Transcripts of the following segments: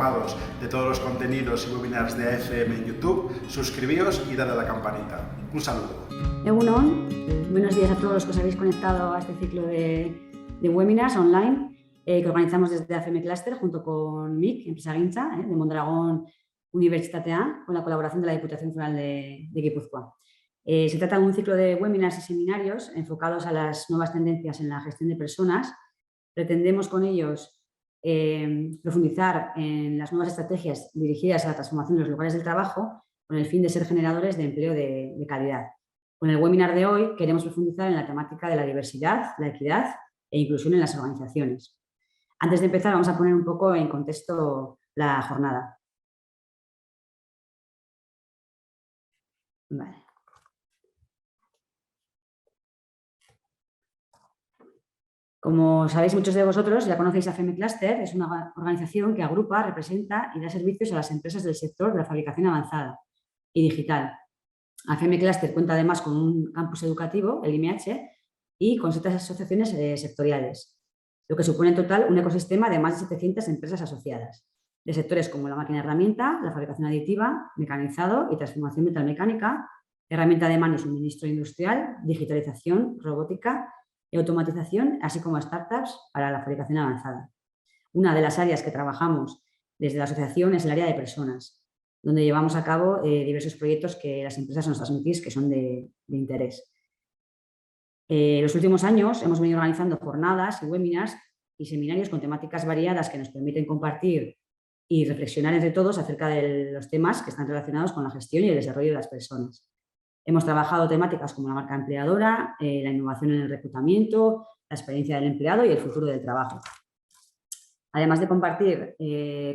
informados de todos los contenidos y webinars de AFM en YouTube, suscribíos y dale a la campanita. Un saludo. Egunon, buenos días a todos los que os habéis conectado a este ciclo de webinars online que organizamos desde AFM Cluster junto con MIC, Enpresagintza, de Mondragón Unibertsitatea, con la colaboración de la Diputación Foral de Guipúzcoa. Se trata de un ciclo de webinars y seminarios enfocados a las nuevas tendencias en la gestión de personas. Pretendemos con ellos profundizar en las nuevas estrategias dirigidas a la transformación de los lugares del trabajo con el fin de ser generadores de empleo de calidad. Con el webinar de hoy queremos profundizar en la temática de la diversidad, la equidad e inclusión en las organizaciones. Antes de empezar, vamos a poner un poco en contexto la jornada. Vale. Como sabéis muchos de vosotros, ya conocéis a AFM Cluster, es una organización que agrupa, representa y da servicios a las empresas del sector de la fabricación avanzada y digital. AFM Cluster cuenta además con un campus educativo, el IMH, y con 7 asociaciones sectoriales, lo que supone en total un ecosistema de más de 700 empresas asociadas, de sectores como la máquina herramienta, la fabricación aditiva, mecanizado y transformación metalmecánica, herramienta de mano y suministro industrial, digitalización, robótica y automatización, así como startups para la fabricación avanzada. Una de las áreas que trabajamos desde la asociación es el área de personas, donde llevamos a cabo diversos proyectos que las empresas nos transmitís que son de interés. En los últimos años hemos venido organizando jornadas y webinars y seminarios con temáticas variadas que nos permiten compartir y reflexionar entre todos acerca de los temas que están relacionados con la gestión y el desarrollo de las personas. Hemos trabajado temáticas como la marca empleadora, la innovación en el reclutamiento, la experiencia del empleado y el futuro del trabajo. Además de compartir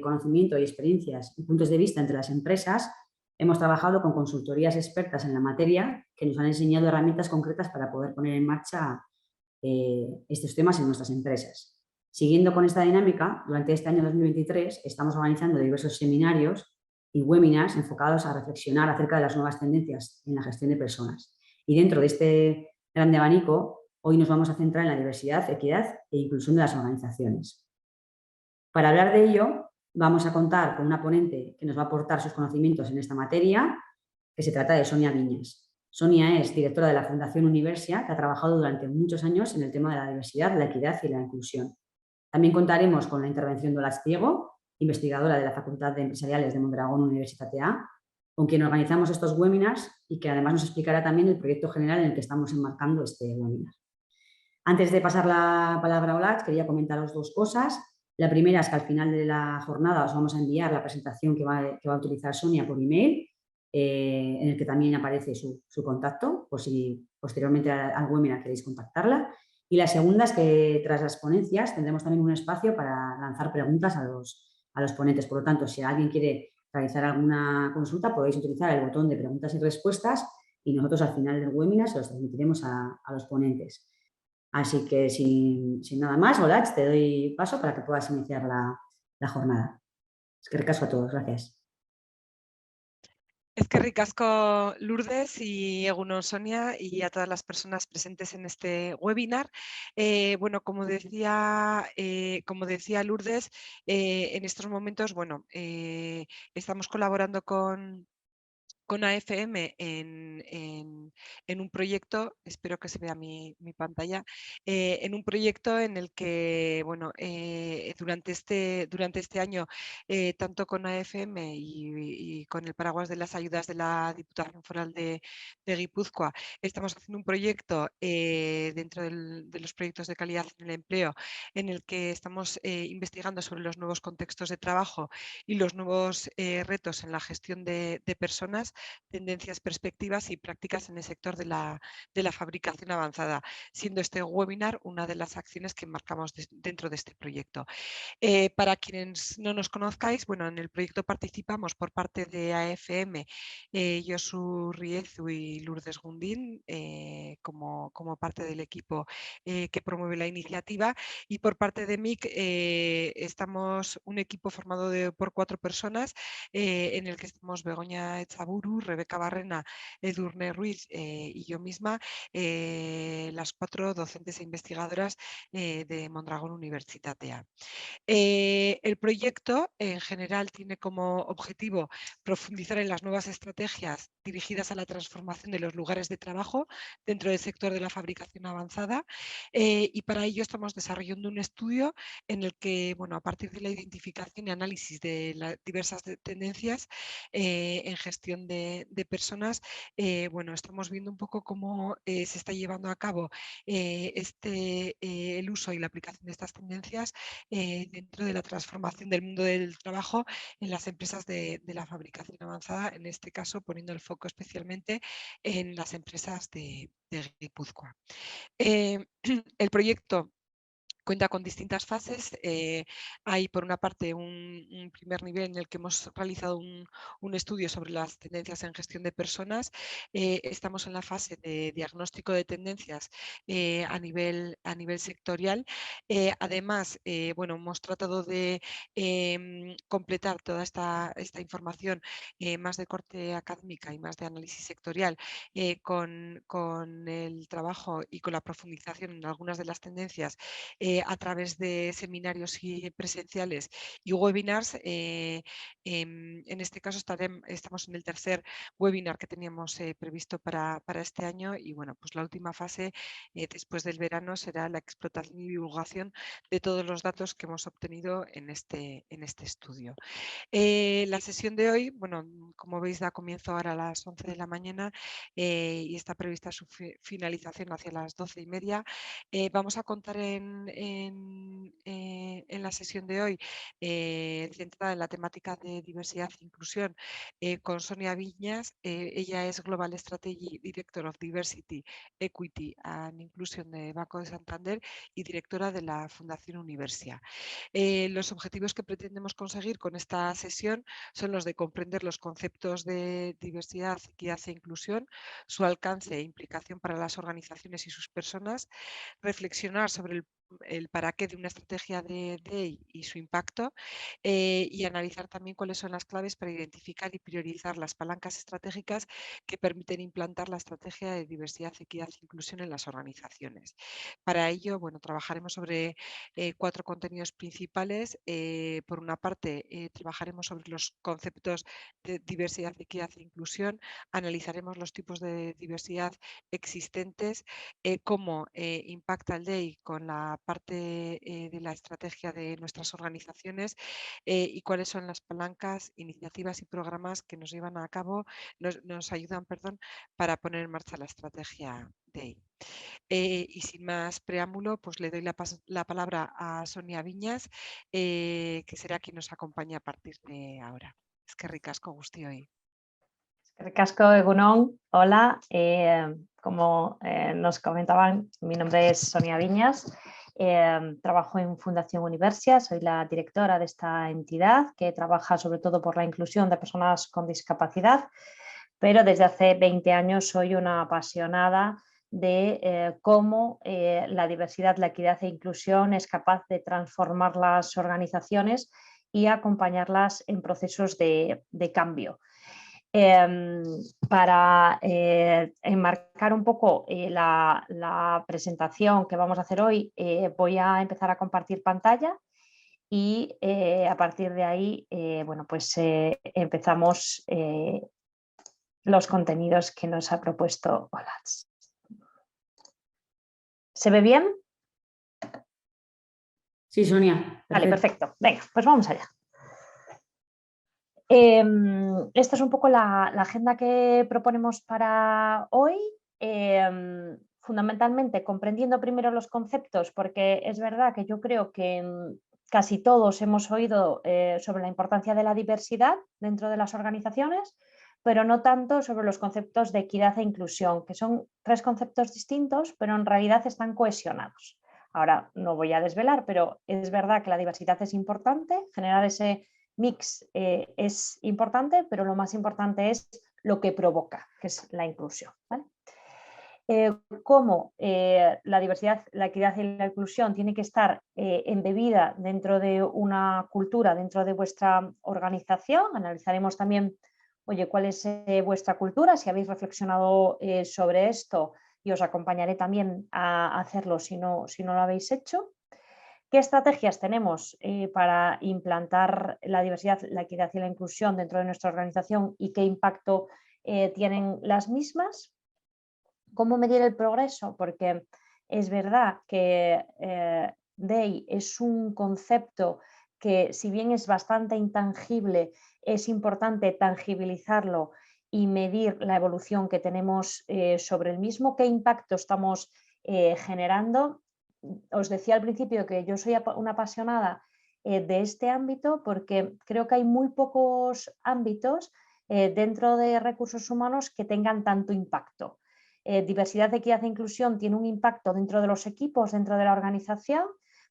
conocimiento y experiencias y puntos de vista entre las empresas, hemos trabajado con consultorías expertas en la materia que nos han enseñado herramientas concretas para poder poner en marcha estos temas en nuestras empresas. Siguiendo con esta dinámica, durante este año 2023 estamos organizando diversos seminarios y webinars enfocados a reflexionar acerca de las nuevas tendencias en la gestión de personas. Y dentro de este grande abanico, hoy nos vamos a centrar en la diversidad, equidad e inclusión de las organizaciones. Para hablar de ello, vamos a contar con una ponente que nos va a aportar sus conocimientos en esta materia, que se trata de Sonia Viñas. Sonia es directora de la Fundación Universia, que ha trabajado durante muchos años en el tema de la diversidad, la equidad y la inclusión. También contaremos con la intervención de Olatz Diego, investigadora de la Facultad de Empresariales de Mondragón Unibertsitatea, con quien organizamos estos webinars y que además nos explicará también el proyecto general en el que estamos enmarcando este webinar. Antes de pasar la palabra a Olatz, quería comentaros 2 cosas. La primera es que al final de la jornada os vamos a enviar la presentación que va a utilizar Sonia por email, en el que también aparece su contacto, por si posteriormente al webinar queréis contactarla. Y la segunda es que tras las ponencias tendremos también un espacio para lanzar preguntas a los ponentes. Por lo tanto, si alguien quiere realizar alguna consulta, podéis utilizar el botón de preguntas y respuestas y nosotros al final del webinar se los transmitiremos a los ponentes. Así que sin nada más, Olatz, te doy paso para que puedas iniciar la jornada. Es que recasco a todos, gracias. Es que ricasco Lourdes y Egunon Sonia y a todas las personas presentes en este webinar. Bueno, como decía Lourdes, en estos momentos, bueno, estamos colaborando con AFM en un proyecto, espero que se vea mi pantalla, en un proyecto en el que, bueno, durante este año, tanto con AFM y con el paraguas de las ayudas de la Diputación Foral de Guipúzcoa, estamos haciendo un proyecto dentro de los proyectos de calidad en el empleo, en el que estamos investigando sobre los nuevos contextos de trabajo y los nuevos retos en la gestión de personas, tendencias, perspectivas y prácticas en el sector de la fabricación avanzada, siendo este webinar una de las acciones que marcamos dentro de este proyecto. Para quienes no nos conozcáis, bueno, en el proyecto participamos por parte de AFM, Josu Riezu y Lourdes Gundín, como parte del equipo que promueve la iniciativa, y por parte de MIC estamos un equipo formado por 4 personas, en el que estamos Begoña Echaburu, Uriburu, Rebeca Barrena, Edurne Ruiz y yo misma, las 4 docentes e investigadoras de Mondragón Universitatea. El proyecto en general tiene como objetivo profundizar en las nuevas estrategias dirigidas a la transformación de los lugares de trabajo dentro del sector de la fabricación avanzada, y para ello estamos desarrollando un estudio en el que, bueno, a partir de la identificación y análisis de las diversas tendencias en gestión de personas, bueno, estamos viendo un poco cómo se está llevando a cabo el uso y la aplicación de estas tendencias dentro de la transformación del mundo del trabajo en las empresas de la fabricación avanzada, en este caso poniendo el foco especialmente en las empresas de Guipúzcoa. El proyecto cuenta con distintas fases. Hay, por una parte, un primer nivel en el que hemos realizado un estudio sobre las tendencias en gestión de personas. Estamos en la fase de diagnóstico de tendencias a nivel sectorial. Además, bueno, hemos tratado de completar toda esta información más de corte académica y más de análisis sectorial con el trabajo y con la profundización en algunas de las tendencias a través de seminarios presenciales y webinars. En este caso estamos en el tercer webinar que teníamos previsto para este año, y bueno, pues la última fase después del verano será la explotación y divulgación de todos los datos que hemos obtenido en este estudio. La sesión de hoy, bueno, como veis, da comienzo ahora a las 11 de la mañana y está prevista su finalización hacia las 12:30. Vamos a contar en la sesión de hoy, centrada en la temática de diversidad e inclusión, con Sonia Viñas. Ella es Global Strategy Director of Diversity, Equity and Inclusion de Banco de Santander y directora de la Fundación Universia. Los objetivos que pretendemos conseguir con esta sesión son los de comprender los conceptos de diversidad, equidad e inclusión, su alcance e implicación para las organizaciones y sus personas, reflexionar sobre el para qué de una estrategia de DEI y su impacto, y analizar también cuáles son las claves para identificar y priorizar las palancas estratégicas que permiten implantar la estrategia de diversidad, equidad e inclusión en las organizaciones. Para ello, bueno, trabajaremos sobre 4 contenidos principales. Por una parte, trabajaremos sobre los conceptos de diversidad, equidad e inclusión, analizaremos los tipos de diversidad existentes, cómo impacta el DEI con la parte de la estrategia de nuestras organizaciones, y cuáles son las palancas, iniciativas y programas que nos llevan a cabo, nos ayudan, perdón, para poner en marcha la estrategia DEI. Y sin más preámbulo, pues le doy la palabra a Sonia Viñas, que será quien nos acompañe a partir de ahora. Es que ricasco guztioi. Casco Egunon, hola. Como nos comentaban, mi nombre es Sonia Viñas. Trabajo en Fundación Universia, soy la directora de esta entidad que trabaja sobre todo por la inclusión de personas con discapacidad, pero desde hace 20 años soy una apasionada de cómo la diversidad, la equidad e inclusión es capaz de transformar las organizaciones y acompañarlas en procesos de cambio. Para enmarcar un poco la presentación que vamos a hacer hoy, voy a empezar a compartir pantalla y a partir de ahí, bueno, pues empezamos los contenidos que nos ha propuesto OLADS. ¿Se ve bien? Sí, Sonia. Vale, perfecto. Venga, pues vamos allá. Esta es un poco la agenda que proponemos para hoy. Fundamentalmente comprendiendo primero los conceptos, porque es verdad que yo creo que casi todos hemos oído sobre la importancia de la diversidad dentro de las organizaciones, pero no tanto sobre los conceptos de equidad e inclusión, que son 3 conceptos distintos, pero en realidad están cohesionados. Ahora no voy a desvelar, pero es verdad que la diversidad es importante, generar ese mix es importante, pero lo más importante es lo que provoca, que es la inclusión, ¿vale? Cómo la diversidad, la equidad y la inclusión tiene que estar embebida dentro de una cultura, dentro de vuestra organización. Analizaremos también oye, ¿cuál es vuestra cultura? Si habéis reflexionado sobre esto, y os acompañaré también a hacerlo si no lo habéis hecho. ¿Qué estrategias tenemos para implantar la diversidad, la equidad y la inclusión dentro de nuestra organización y qué impacto tienen las mismas? ¿Cómo medir el progreso? Porque es verdad que DEI es un concepto que, si bien es bastante intangible, es importante tangibilizarlo y medir la evolución que tenemos sobre el mismo, qué impacto estamos generando. Os decía al principio que yo soy una apasionada de este ámbito porque creo que hay muy pocos ámbitos dentro de recursos humanos que tengan tanto impacto. Diversidad, equidad e inclusión tiene un impacto dentro de los equipos, dentro de la organización,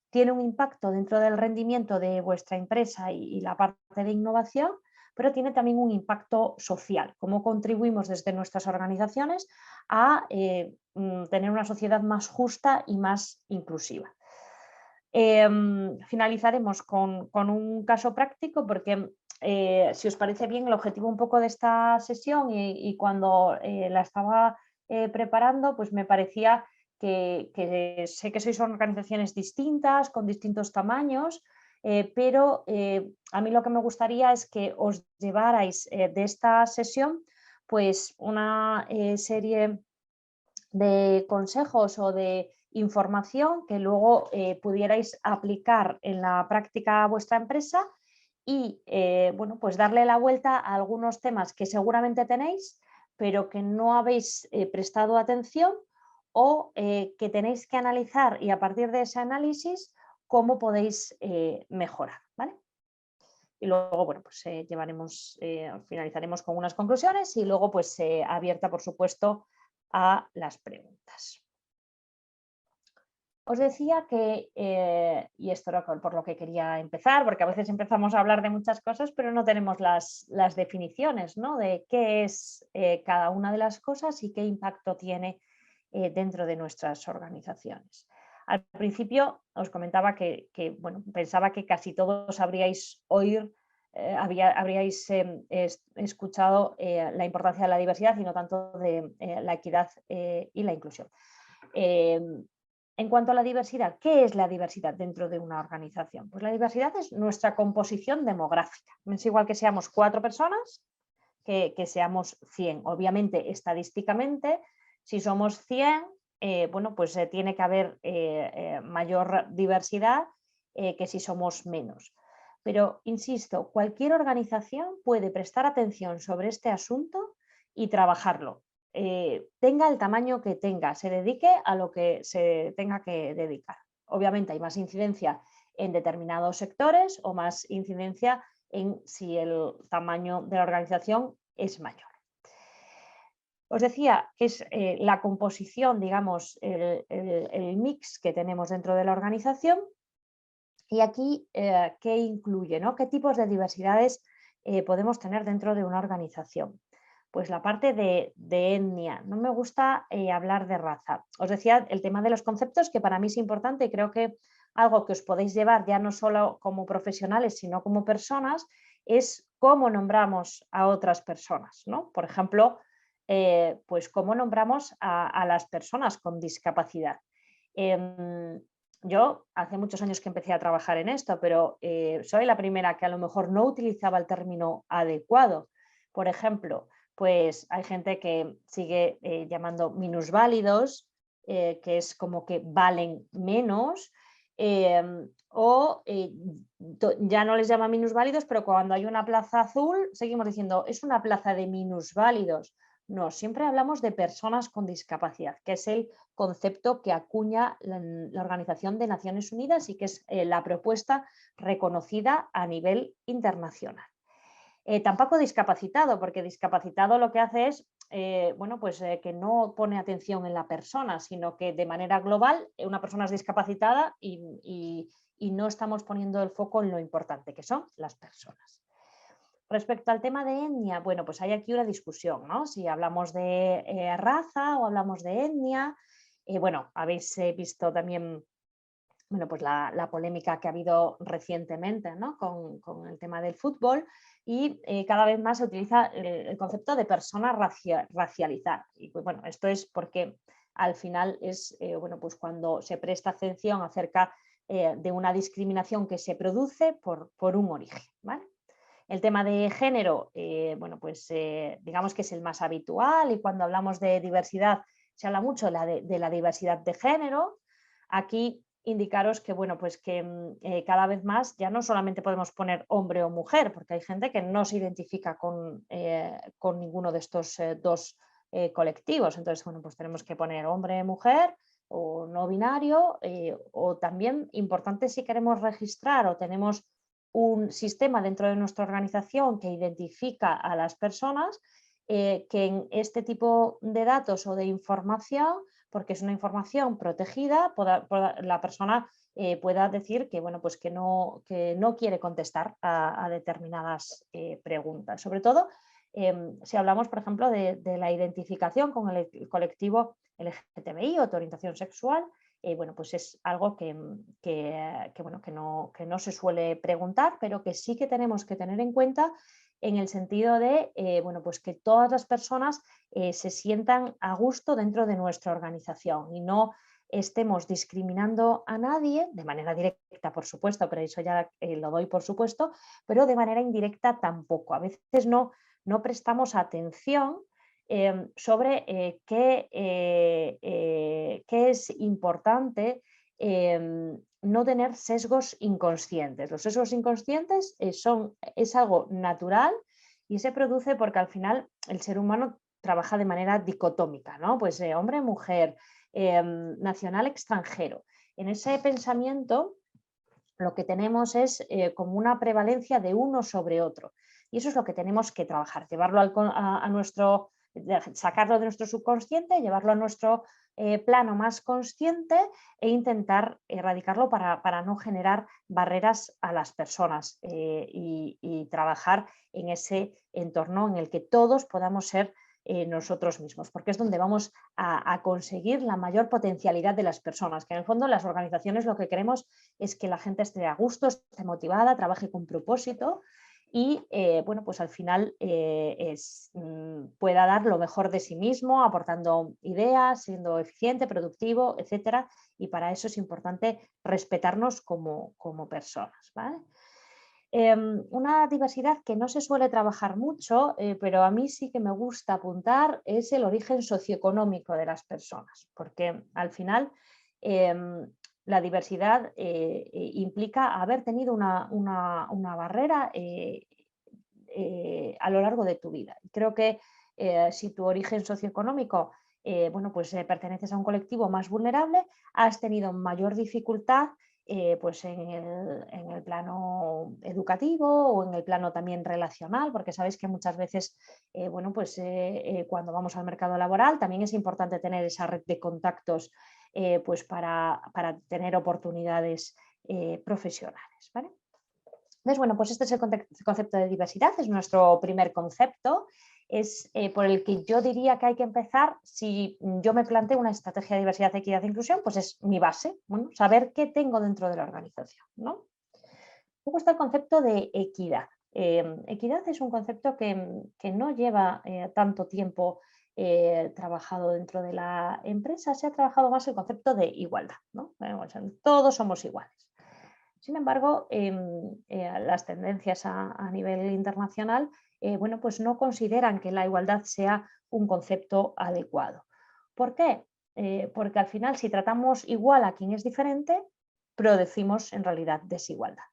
tiene un impacto dentro del rendimiento de vuestra empresa y la parte de innovación, pero tiene también un impacto social, cómo contribuimos desde nuestras organizaciones a tener una sociedad más justa y más inclusiva. Finalizaremos con un caso práctico porque, si os parece bien, el objetivo un poco de esta sesión y cuando la estaba preparando, pues me parecía que sé que sois organizaciones distintas, con distintos tamaños, pero a mí lo que me gustaría es que os llevarais de esta sesión pues una serie de consejos o de información que luego pudierais aplicar en la práctica a vuestra empresa y bueno, pues darle la vuelta a algunos temas que seguramente tenéis, pero que no habéis prestado atención o que tenéis que analizar, y a partir de ese análisis cómo podéis mejorar, ¿vale? Y luego, bueno, pues finalizaremos con unas conclusiones y luego pues abierta, por supuesto, a las preguntas. Os decía que, y esto era por lo que quería empezar, porque a veces empezamos a hablar de muchas cosas, pero no tenemos las definiciones, ¿no?, de qué es cada una de las cosas y qué impacto tiene dentro de nuestras organizaciones. Al principio os comentaba que bueno, pensaba que casi todos habríais escuchado la importancia de la diversidad y no tanto de la equidad y la inclusión. En cuanto a la diversidad, ¿qué es la diversidad dentro de una organización? Pues la diversidad es nuestra composición demográfica. No es igual que seamos 4 personas que seamos 100. Obviamente, estadísticamente, si somos 100, bueno, pues tiene que haber mayor diversidad que si somos menos. Pero, insisto, cualquier organización puede prestar atención sobre este asunto y trabajarlo. Tenga el tamaño que tenga, se dedique a lo que se tenga que dedicar. Obviamente hay más incidencia en determinados sectores o más incidencia en si el tamaño de la organización es mayor. Os decía que es la composición, digamos, el mix que tenemos dentro de la organización. Y aquí, ¿qué incluye, ¿no? ¿Qué tipos de diversidades podemos tener dentro de una organización? Pues la parte de etnia. No me gusta hablar de raza. Os decía el tema de los conceptos, que para mí es importante y creo que algo que os podéis llevar ya no solo como profesionales, sino como personas, es cómo nombramos a otras personas, ¿no? Por ejemplo, pues cómo nombramos a las personas con discapacidad. Yo hace muchos años que empecé a trabajar en esto, pero soy la primera que a lo mejor no utilizaba el término adecuado. Por ejemplo, pues hay gente que sigue llamando minusválidos, que es como que valen menos, o ya no les llama minusválidos, pero cuando hay una plaza azul seguimos diciendo es una plaza de minusválidos. No, siempre hablamos de personas con discapacidad, que es el concepto que acuña la Organización de Naciones Unidas y que es la propuesta reconocida a nivel internacional. Tampoco discapacitado, porque discapacitado lo que hace es bueno, pues, que no pone atención en la persona, sino que de manera global una persona es discapacitada y no estamos poniendo el foco en lo importante que son las personas. Respecto al tema de etnia, bueno, pues hay aquí una discusión, ¿no? Si hablamos de raza o hablamos de etnia. Bueno, habéis visto también bueno, pues la polémica que ha habido recientemente, ¿no? con el tema del fútbol, y cada vez más se utiliza el concepto de persona racializada. Y pues, bueno, esto es porque al final es bueno, pues cuando se presta atención acerca de una discriminación que se produce por un origen, ¿vale? El tema de género, bueno, pues digamos que es el más habitual, y cuando hablamos de diversidad se habla mucho de la diversidad de género. Aquí indicaros que, bueno, pues que cada vez más ya no solamente podemos poner hombre o mujer, porque hay gente que no se identifica con ninguno de estos dos colectivos. Entonces, bueno, pues tenemos que poner hombre, mujer o no binario, o también importante si queremos registrar o tenemos un sistema dentro de nuestra organización que identifica a las personas, que en este tipo de datos o de información, porque es una información protegida, la persona pueda decir que, bueno, pues que no quiere contestar a determinadas preguntas. Sobre todo si hablamos, por ejemplo, de la identificación con el colectivo LGTBI o de orientación sexual. Bueno, pues es algo bueno, que no se suele preguntar, pero que sí que tenemos que tener en cuenta, en el sentido de bueno, pues que todas las personas se sientan a gusto dentro de nuestra organización y no estemos discriminando a nadie de manera directa, por supuesto, pero eso ya lo doy por supuesto, pero de manera indirecta tampoco. A veces no prestamos atención sobre qué es importante no tener sesgos inconscientes. Los sesgos inconscientes es algo natural y se produce porque al final el ser humano trabaja de manera dicotómica, ¿no? Pues hombre, mujer, nacional, extranjero. En ese pensamiento lo que tenemos es como una prevalencia de uno sobre otro. Y eso es lo que tenemos que trabajar, llevarlo a nuestro, sacarlo de nuestro subconsciente, llevarlo a nuestro plano más consciente e intentar erradicarlo para no generar barreras a las personas y trabajar en ese entorno en el que todos podamos ser nosotros mismos, porque es donde vamos a conseguir la mayor potencialidad de las personas, que en el fondo las organizaciones lo que queremos es que la gente esté a gusto, esté motivada, trabaje con propósito y bueno, pues al final pueda dar lo mejor de sí mismo, aportando ideas, siendo eficiente, productivo, etcétera, y para eso es importante respetarnos como personas, ¿vale? Una diversidad que no se suele trabajar mucho, pero a mí sí que me gusta apuntar, es el origen socioeconómico de las personas, porque al final la diversidad implica haber tenido una barrera a lo largo de tu vida. Creo que si tu origen socioeconómico bueno, pues perteneces a un colectivo más vulnerable, has tenido mayor dificultad pues en el plano educativo o en el plano también relacional, porque sabéis que muchas veces bueno, pues, cuando vamos al mercado laboral también es importante tener esa red de contactos pues para tener oportunidades profesionales, ¿vale? Entonces, bueno, pues este es el concepto de diversidad, es nuestro primer concepto, es por el que yo diría que hay que empezar. Si yo me planteo una estrategia de diversidad, equidad e inclusión, pues es mi base, bueno, saber qué tengo dentro de la organización, ¿no? Luego está el concepto de equidad. Equidad es un concepto que no lleva tanto tiempo trabajado dentro de la empresa, se ha trabajado más el concepto de igualdad, ¿no? Todos somos iguales. Sin embargo, las tendencias a nivel internacional bueno, pues no consideran que la igualdad sea un concepto adecuado. ¿Por qué? Porque al final, si tratamos igual a quien es diferente, producimos en realidad desigualdad.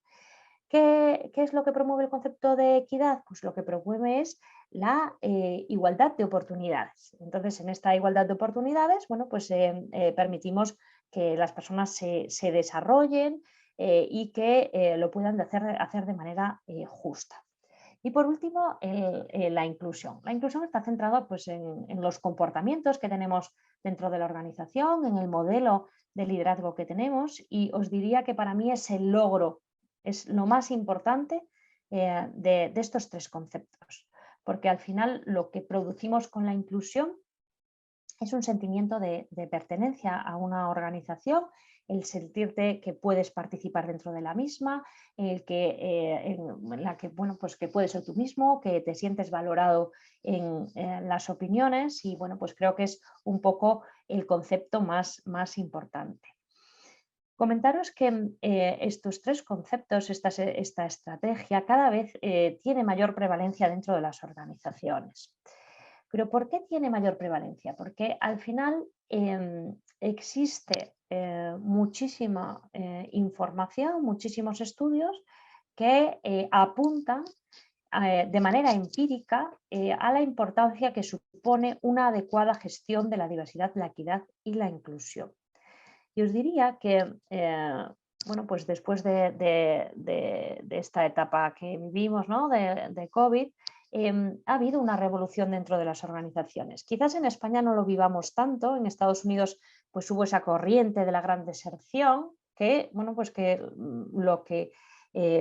¿Qué es lo que promueve el concepto de equidad? Pues lo que promueve es la igualdad de oportunidades. Entonces, en esta igualdad de oportunidades, bueno, pues permitimos que las personas se desarrollen y que lo puedan hacer de manera justa. Y por último, la inclusión. La inclusión está centrada pues, en los comportamientos que tenemos dentro de la organización, en el modelo de liderazgo que tenemos, y os diría que para mí es el logro, es lo más importante de estos tres conceptos, porque al final lo que producimos con la inclusión es un sentimiento de pertenencia a una organización, el sentirte que puedes participar dentro de la misma, en la que, bueno, pues que puedes ser tú mismo, que te sientes valorado en las opiniones y bueno, pues creo que es un poco el concepto más importante. Comentaros que estos tres conceptos, esta estrategia, cada vez tiene mayor prevalencia dentro de las organizaciones. ¿Pero por qué tiene mayor prevalencia? Porque al final existe muchísima información, muchísimos estudios que apuntan de manera empírica a la importancia que supone una adecuada gestión de la diversidad, la equidad y la inclusión. Y os diría que, bueno, pues después de esta etapa que vivimos, ¿no? de COVID, ha habido una revolución dentro de las organizaciones. Quizás en España no lo vivamos tanto, en Estados Unidos pues hubo esa corriente de la gran deserción que, bueno, pues que lo que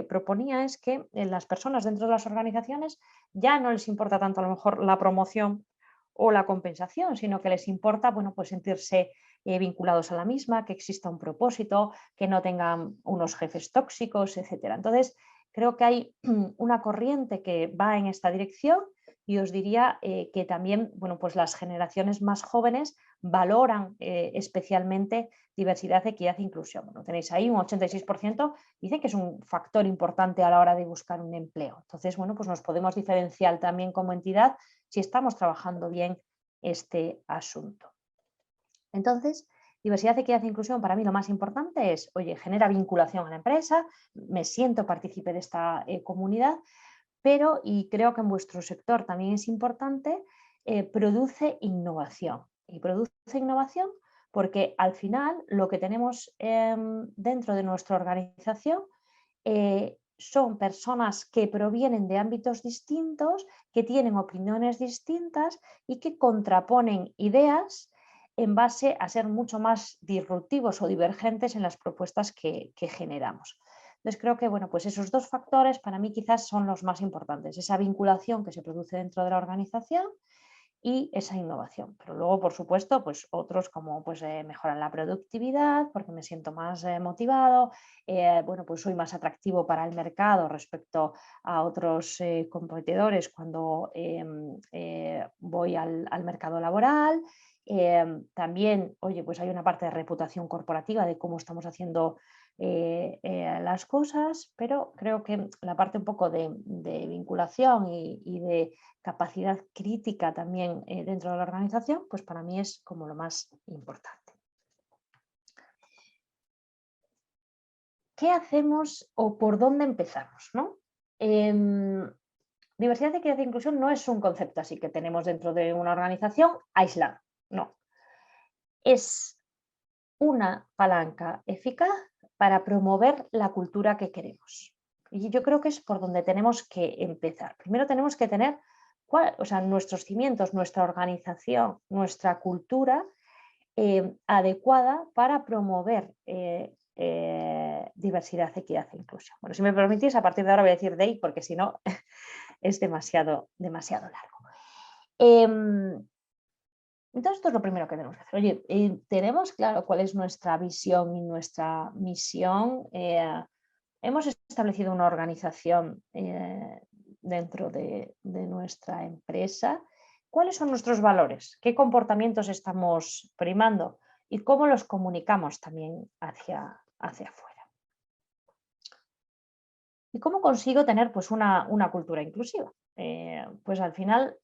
proponía es que las personas dentro de las organizaciones ya no les importa tanto a lo mejor la promoción o la compensación, sino que les importa, bueno, pues sentirse vinculados a la misma, que exista un propósito, que no tengan unos jefes tóxicos, etc. Entonces, creo que hay una corriente que va en esta dirección y os diría que también, bueno, pues las generaciones más jóvenes valoran especialmente diversidad, equidad e inclusión. Bueno, tenéis ahí un 86%, dice que es un factor importante a la hora de buscar un empleo. Entonces, bueno, pues nos podemos diferenciar también como entidad si estamos trabajando bien este asunto. Entonces, diversidad, equidad e inclusión para mí lo más importante es, oye, genera vinculación a la empresa, me siento partícipe de esta comunidad, pero, y creo que en vuestro sector también es importante, produce innovación. Y produce innovación porque al final lo que tenemos dentro de nuestra organización son personas que provienen de ámbitos distintos, que tienen opiniones distintas y que contraponen ideas en base a ser mucho más disruptivos o divergentes en las propuestas que generamos. Entonces creo que bueno, pues esos dos factores para mí quizás son los más importantes, esa vinculación que se produce dentro de la organización y esa innovación. Pero luego, por supuesto, pues otros como pues, mejorar la productividad porque me siento más motivado, bueno, pues soy más atractivo para el mercado respecto a otros competidores cuando voy al mercado laboral. También, oye, pues hay una parte de reputación corporativa de cómo estamos haciendo las cosas, pero creo que la parte un poco de vinculación y de capacidad crítica también dentro de la organización, pues para mí es como lo más importante. ¿Qué hacemos o por dónde empezamos, ¿no? Diversidad, equidad e inclusión no es un concepto así que tenemos dentro de una organización aislado, no. Es una palanca eficaz para promover la cultura que queremos. Y yo creo que es por donde tenemos que empezar. Primero tenemos que tener nuestros cimientos, nuestra organización, nuestra cultura adecuada para promover diversidad, equidad e inclusión. Bueno, si me permitís, a partir de ahora voy a decir DEI porque si no es demasiado largo. Entonces, esto es lo primero que tenemos que hacer. Oye, tenemos claro cuál es nuestra visión y nuestra misión. Hemos establecido una organización dentro de nuestra empresa. ¿Cuáles son nuestros valores? ¿Qué comportamientos estamos primando? ¿Y cómo los comunicamos también hacia afuera? ¿Y cómo consigo tener pues, una cultura inclusiva? Pues al final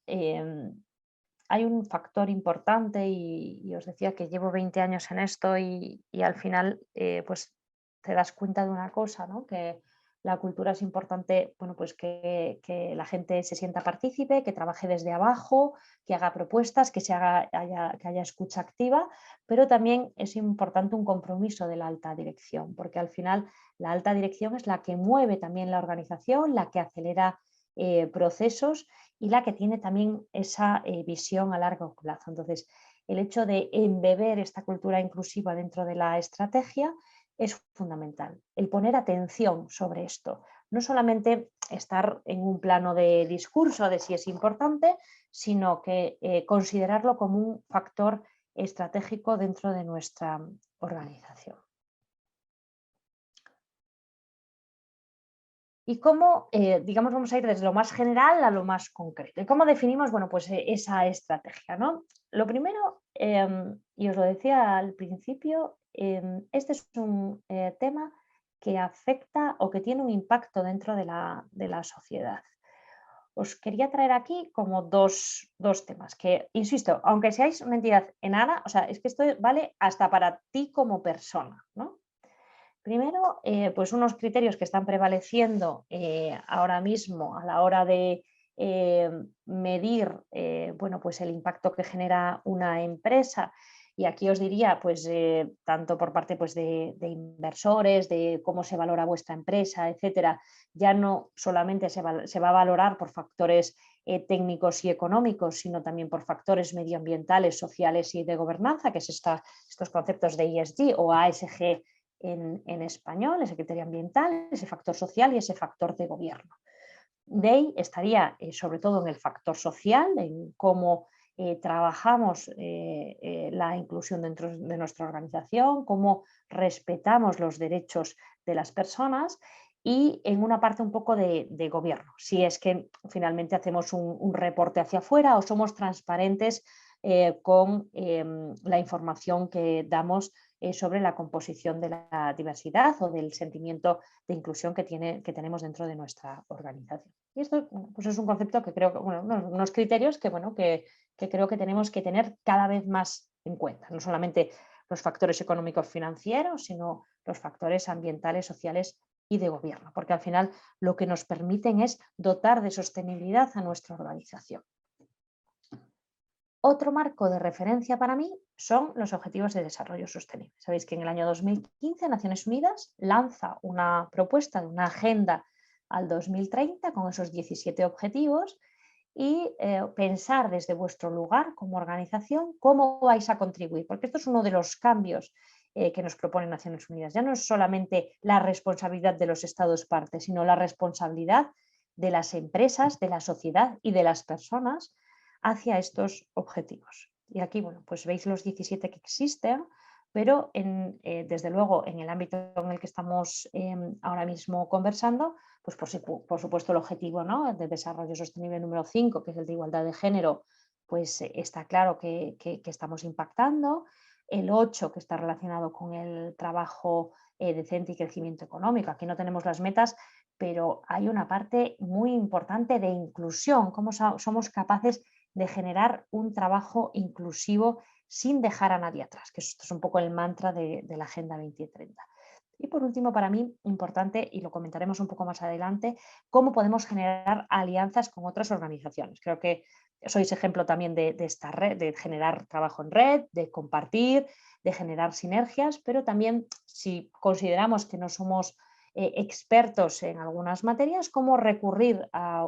hay un factor importante y os decía que llevo 20 años en esto y al final pues te das cuenta de una cosa, ¿no? Que la cultura es importante, bueno, pues que la gente se sienta partícipe, que trabaje desde abajo, que haga propuestas, que haya escucha activa, pero también es importante un compromiso de la alta dirección, porque al final la alta dirección es la que mueve también la organización, la que acelera procesos y la que tiene también esa visión a largo plazo. Entonces, el hecho de embeber esta cultura inclusiva dentro de la estrategia es fundamental. El poner atención sobre esto, no solamente estar en un plano de discurso de si es importante, sino que considerarlo como un factor estratégico dentro de nuestra organización. Y cómo, digamos, vamos a ir desde lo más general a lo más concreto. ¿Y cómo definimos, bueno, pues esa estrategia, ¿no? Lo primero, y os lo decía al principio, este es un tema que afecta o que tiene un impacto dentro de la sociedad. Os quería traer aquí como dos temas que, insisto, aunque seáis una entidad enana, o sea, es que esto vale hasta para ti como persona, ¿no? Primero, pues unos criterios que están prevaleciendo ahora mismo a la hora de medir bueno, pues el impacto que genera una empresa. Y aquí os diría, pues, tanto por parte pues, de inversores, de cómo se valora vuestra empresa, etcétera, ya no solamente se va a valorar por factores técnicos y económicos, sino también por factores medioambientales, sociales y de gobernanza, que es estos conceptos de ESG o ASG en español, ese criterio ambiental, ese factor social y ese factor de gobierno. De ahí estaría sobre todo en el factor social, en cómo trabajamos la inclusión dentro de nuestra organización, cómo respetamos los derechos de las personas y en una parte un poco de gobierno, si es que finalmente hacemos un reporte hacia afuera o somos transparentes con la información que damos sobre la composición de la diversidad o del sentimiento de inclusión que tenemos dentro de nuestra organización. Y esto pues es un concepto que creo que, bueno, unos criterios que, bueno, que creo que tenemos que tener cada vez más en cuenta, no solamente los factores económicos financieros, sino los factores ambientales, sociales y de gobierno, porque al final lo que nos permiten es dotar de sostenibilidad a nuestra organización. Otro marco de referencia para mí son los Objetivos de Desarrollo Sostenible. Sabéis que en el año 2015 Naciones Unidas lanza una propuesta de una agenda al 2030 con esos 17 objetivos y pensar desde vuestro lugar como organización cómo vais a contribuir, porque esto es uno de los cambios que nos propone Naciones Unidas. Ya no es solamente la responsabilidad de los Estados partes, sino la responsabilidad de las empresas, de la sociedad y de las personas hacia estos objetivos. Y aquí, bueno, pues veis los 17 que existen, pero desde luego en el ámbito en el que estamos ahora mismo conversando, pues por supuesto el objetivo, ¿no?, de desarrollo sostenible número 5, que es el de igualdad de género, pues está claro que estamos impactando. El 8, que está relacionado con el trabajo decente y crecimiento económico. Aquí no tenemos las metas, pero hay una parte muy importante de inclusión, cómo somos capaces de generar un trabajo inclusivo sin dejar a nadie atrás, que esto es un poco el mantra de la Agenda 2030. Y por último, para mí, importante, y lo comentaremos un poco más adelante, cómo podemos generar alianzas con otras organizaciones. Creo que sois ejemplo también de esta red, de generar trabajo en red, de compartir, de generar sinergias, pero también si consideramos que no somos expertos en algunas materias, cómo recurrir a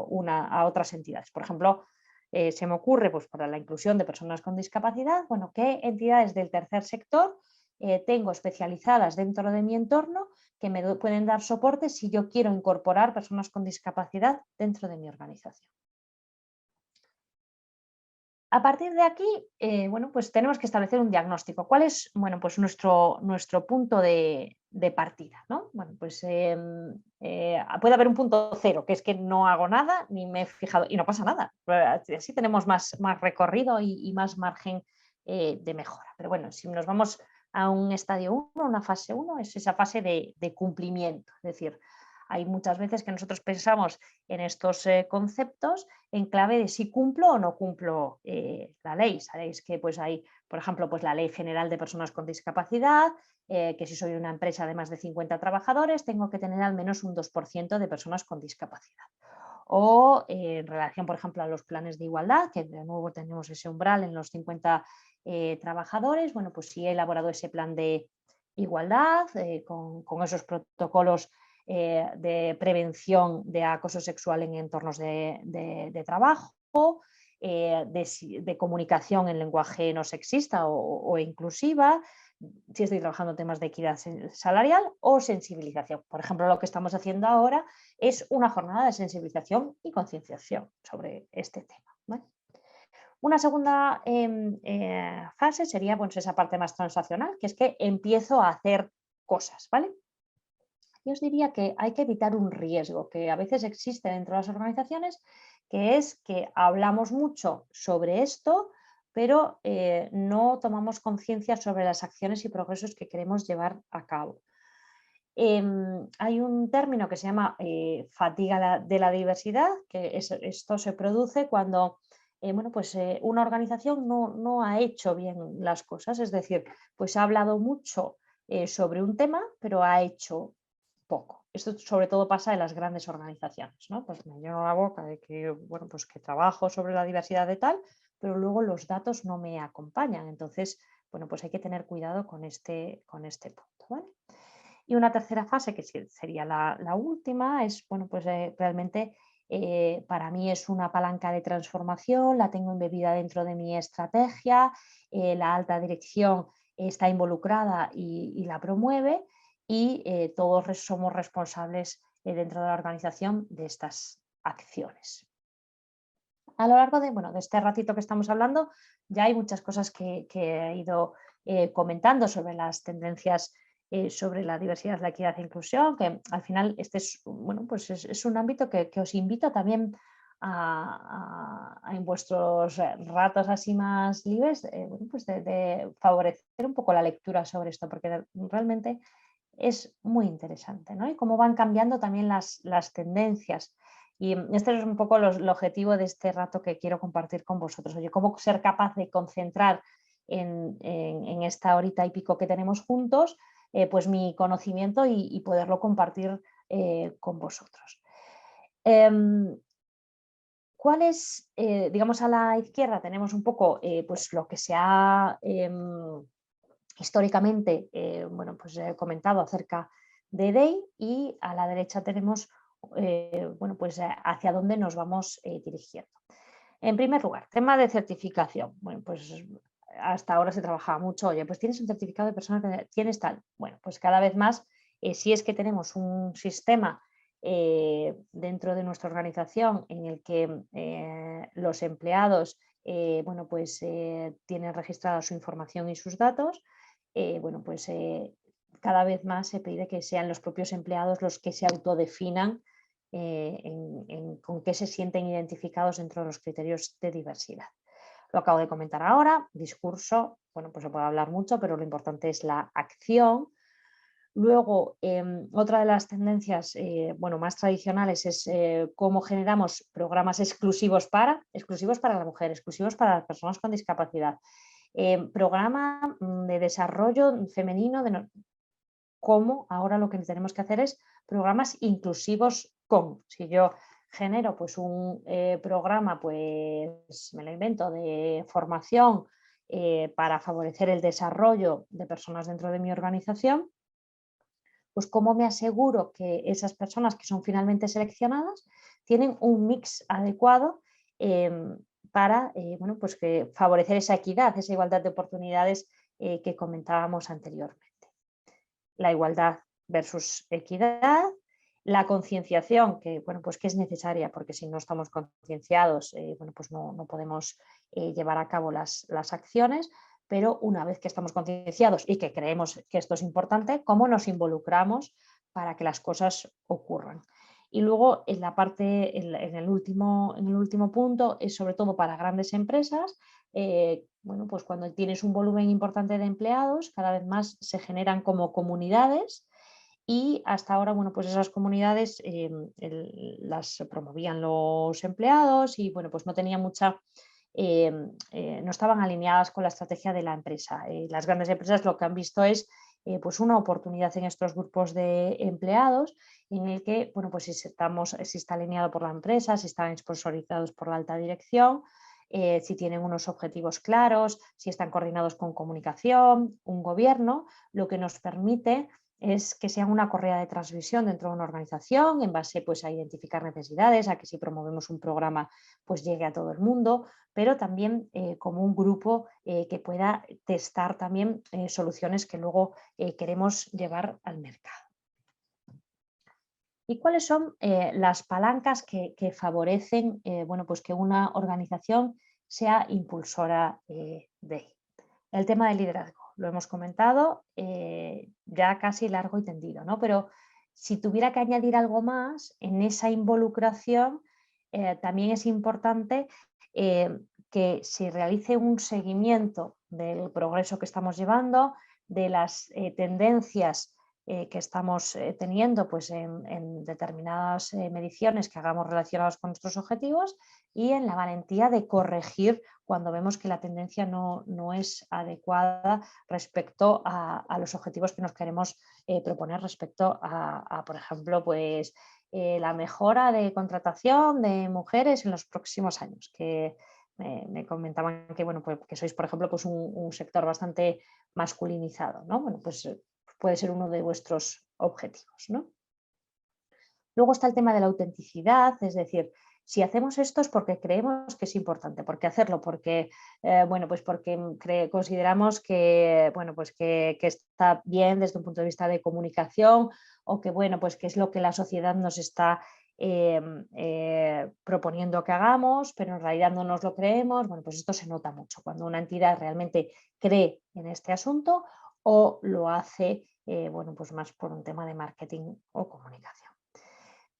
otras entidades. Por ejemplo, se me ocurre, pues para la inclusión de personas con discapacidad, bueno, qué entidades del tercer sector tengo especializadas dentro de mi entorno que me pueden dar soporte si yo quiero incorporar personas con discapacidad dentro de mi organización. A partir de aquí, bueno, pues tenemos que establecer un diagnóstico. ¿Cuál es, bueno, pues nuestro punto de partida, ¿no? Bueno, pues puede haber un punto cero, que es que no hago nada, ni me he fijado, y no pasa nada. Así tenemos más recorrido y más margen de mejora. Pero bueno, si nos vamos a un estadio 1, una fase 1, es esa fase de cumplimiento. Es decir, hay muchas veces que nosotros pensamos en estos conceptos en clave de si cumplo o no cumplo la ley. Sabéis que pues hay, por ejemplo, pues la Ley General de Personas con Discapacidad, que si soy una empresa de más de 50 trabajadores, tengo que tener al menos un 2% de personas con discapacidad. O en relación, por ejemplo, a los planes de igualdad, que de nuevo tenemos ese umbral en los 50 trabajadores, bueno, pues si he elaborado ese plan de igualdad con esos protocolos de prevención de acoso sexual en entornos de trabajo, de comunicación en lenguaje no sexista o inclusiva, si estoy trabajando temas de equidad salarial o sensibilización. Por ejemplo, lo que estamos haciendo ahora es una jornada de sensibilización y concienciación sobre este tema, ¿vale? Una segunda fase sería, pues, esa parte más transaccional, que es que empiezo a hacer cosas, ¿vale? Yo os diría que hay que evitar un riesgo que a veces existe dentro de las organizaciones, que es que hablamos mucho sobre esto, pero no tomamos conciencia sobre las acciones y progresos que queremos llevar a cabo. Hay un término que se llama fatiga de la diversidad, que esto se produce cuando bueno, pues, una organización no ha hecho bien las cosas, es decir, pues ha hablado mucho sobre un tema, pero ha hecho poco. Esto sobre todo pasa en las grandes organizaciones, ¿no? Pues me lleno la boca de que, bueno, pues que trabajo sobre la diversidad de tal, pero luego los datos no me acompañan. Entonces, bueno, pues hay que tener cuidado con este punto, ¿vale? Y una tercera fase, que sería la última, es, bueno, pues realmente para mí es una palanca de transformación, la tengo embebida dentro de mi estrategia, la alta dirección está involucrada y la promueve, y todos somos responsables dentro de la organización de estas acciones. A lo largo de, bueno, de este ratito que estamos hablando, ya hay muchas cosas que he ido comentando sobre las tendencias sobre la diversidad, la equidad e inclusión, que al final este es, bueno, pues es un ámbito que os invito también en vuestros ratos así más libres, bueno, pues de favorecer un poco la lectura sobre esto, porque realmente es muy interesante, ¿no? Y cómo van cambiando también las tendencias. Y este es un poco el objetivo de este rato que quiero compartir con vosotros. Oye, cómo ser capaz de concentrar en esta horita y pico que tenemos juntos, pues mi conocimiento y poderlo compartir con vosotros. ¿Cuál es, digamos, a la izquierda tenemos un poco pues lo que se ha históricamente bueno, pues comentado acerca de DEI, y a la derecha tenemos bueno, pues hacia dónde nos vamos dirigiendo. En primer lugar, tema de certificación. Bueno, pues hasta ahora se trabajaba mucho, oye, pues tienes un certificado de persona que tienes tal. Bueno, pues cada vez más, si es que tenemos un sistema dentro de nuestra organización en el que los empleados bueno, pues tienen registrada su información y sus datos, bueno, pues cada vez más se pide que sean los propios empleados los que se autodefinan con qué se sienten identificados dentro de los criterios de diversidad. Lo acabo de comentar ahora, discurso, bueno, pues se puede hablar mucho, pero lo importante es la acción. Luego, otra de las tendencias bueno, más tradicionales es cómo generamos programas exclusivos para la mujer, exclusivos para las personas con discapacidad. Programa de desarrollo femenino, cómo ahora lo que tenemos que hacer es programas inclusivos con. Si yo genero pues un programa, pues me lo invento, de formación para favorecer el desarrollo de personas dentro de mi organización, pues cómo me aseguro que esas personas que son finalmente seleccionadas tienen un mix adecuado para bueno, pues que favorecer esa equidad, esa igualdad de oportunidades que comentábamos anteriormente. La igualdad versus equidad, la concienciación, que, bueno, pues que es necesaria, porque si no estamos concienciados, bueno, pues no podemos llevar a cabo las acciones, pero una vez que estamos concienciados y que creemos que esto es importante, ¿cómo nos involucramos para que las cosas ocurran? Y luego en la parte, en el último punto, es sobre todo para grandes empresas. Bueno, pues cuando tienes un volumen importante de empleados, cada vez más se generan como comunidades, y hasta ahora, bueno, pues esas comunidades las promovían los empleados y, bueno, pues no tenía mucha, no estaban alineadas con la estrategia de la empresa. Las grandes empresas lo que han visto es pues una oportunidad en estos grupos de empleados en el que, bueno, pues si está alineado por la empresa, si están sponsorizados por la alta dirección, si tienen unos objetivos claros, si están coordinados con comunicación, un gobierno, lo que nos permite es que sean una correa de transmisión dentro de una organización en base pues, a identificar necesidades, a que si promovemos un programa pues llegue a todo el mundo, pero también como un grupo que pueda testar también soluciones que luego queremos llevar al mercado. ¿Y cuáles son las palancas que favorecen bueno, pues que una organización sea impulsora de? El tema del liderazgo, lo hemos comentado ya casi largo y tendido, ¿no? Pero si tuviera que añadir algo más, en esa involucración también es importante que se realice un seguimiento del progreso que estamos llevando, de las tendencias que estamos teniendo pues, en determinadas mediciones que hagamos relacionadas con nuestros objetivos y en la valentía de corregir cuando vemos que la tendencia no es adecuada respecto a los objetivos que nos queremos proponer respecto a, por ejemplo, pues, la mejora de contratación de mujeres en los próximos años, que me comentaban que, bueno, pues, que sois, por ejemplo, pues un sector bastante masculinizado, ¿no? Bueno, pues puede ser uno de vuestros objetivos, ¿no? Luego está el tema de la autenticidad, es decir, si hacemos esto es porque creemos que es importante. ¿Por qué hacerlo? Porque, bueno, pues porque consideramos que, bueno, pues que está bien desde un punto de vista de comunicación o que, bueno, pues que es lo que la sociedad nos está proponiendo que hagamos, pero en realidad no nos lo creemos. Bueno, pues esto se nota mucho cuando una entidad realmente cree en este asunto o lo hace, bueno, pues más por un tema de marketing o comunicación.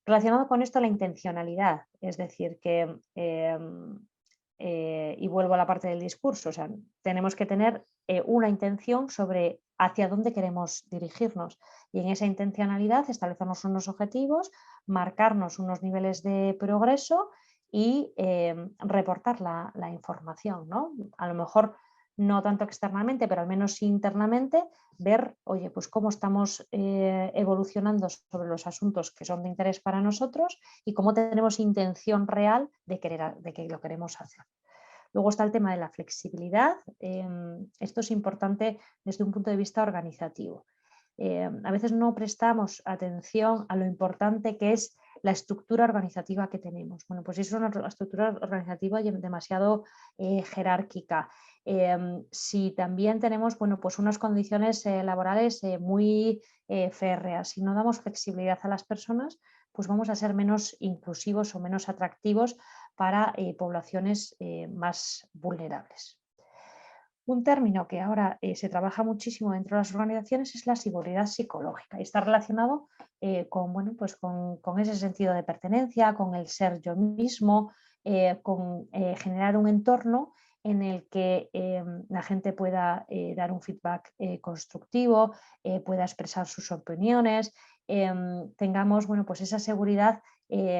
Relacionado con esto, la intencionalidad, es decir, que, y vuelvo a la parte del discurso, o sea, tenemos que tener una intención sobre hacia dónde queremos dirigirnos y en esa intencionalidad establecernos unos objetivos, marcarnos unos niveles de progreso y reportar la información, ¿no? A lo mejor no tanto externamente, pero al menos internamente, ver, oye, pues cómo estamos evolucionando sobre los asuntos que son de interés para nosotros y cómo tenemos intención real de que lo queremos hacer. Luego está el tema de la flexibilidad. Esto es importante desde un punto de vista organizativo. A veces no prestamos atención a lo importante que es la estructura organizativa que tenemos. Bueno, pues es una estructura organizativa demasiado jerárquica. Si también tenemos, bueno, pues unas condiciones laborales muy férreas, si no damos flexibilidad a las personas, pues vamos a ser menos inclusivos o menos atractivos para poblaciones más vulnerables. Un término que ahora se trabaja muchísimo dentro de las organizaciones es la seguridad psicológica y está relacionado con, bueno, pues con ese sentido de pertenencia, con el ser yo mismo, con generar un entorno en el que la gente pueda dar un feedback constructivo, pueda expresar sus opiniones, tengamos, bueno, pues esa seguridad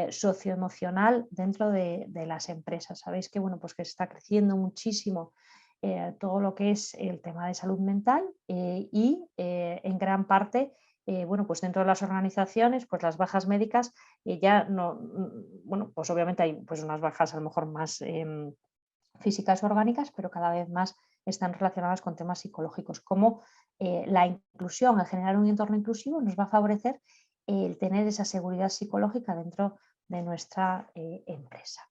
socioemocional dentro de las empresas. Sabéis que, bueno, pues que está creciendo muchísimo todo lo que es el tema de salud mental y en gran parte, bueno, pues dentro de las organizaciones, pues las bajas médicas ya no, bueno, pues obviamente hay pues unas bajas a lo mejor más físicas o orgánicas, pero cada vez más están relacionadas con temas psicológicos, como la inclusión, el generar un entorno inclusivo nos va a favorecer el tener esa seguridad psicológica dentro de nuestra empresa.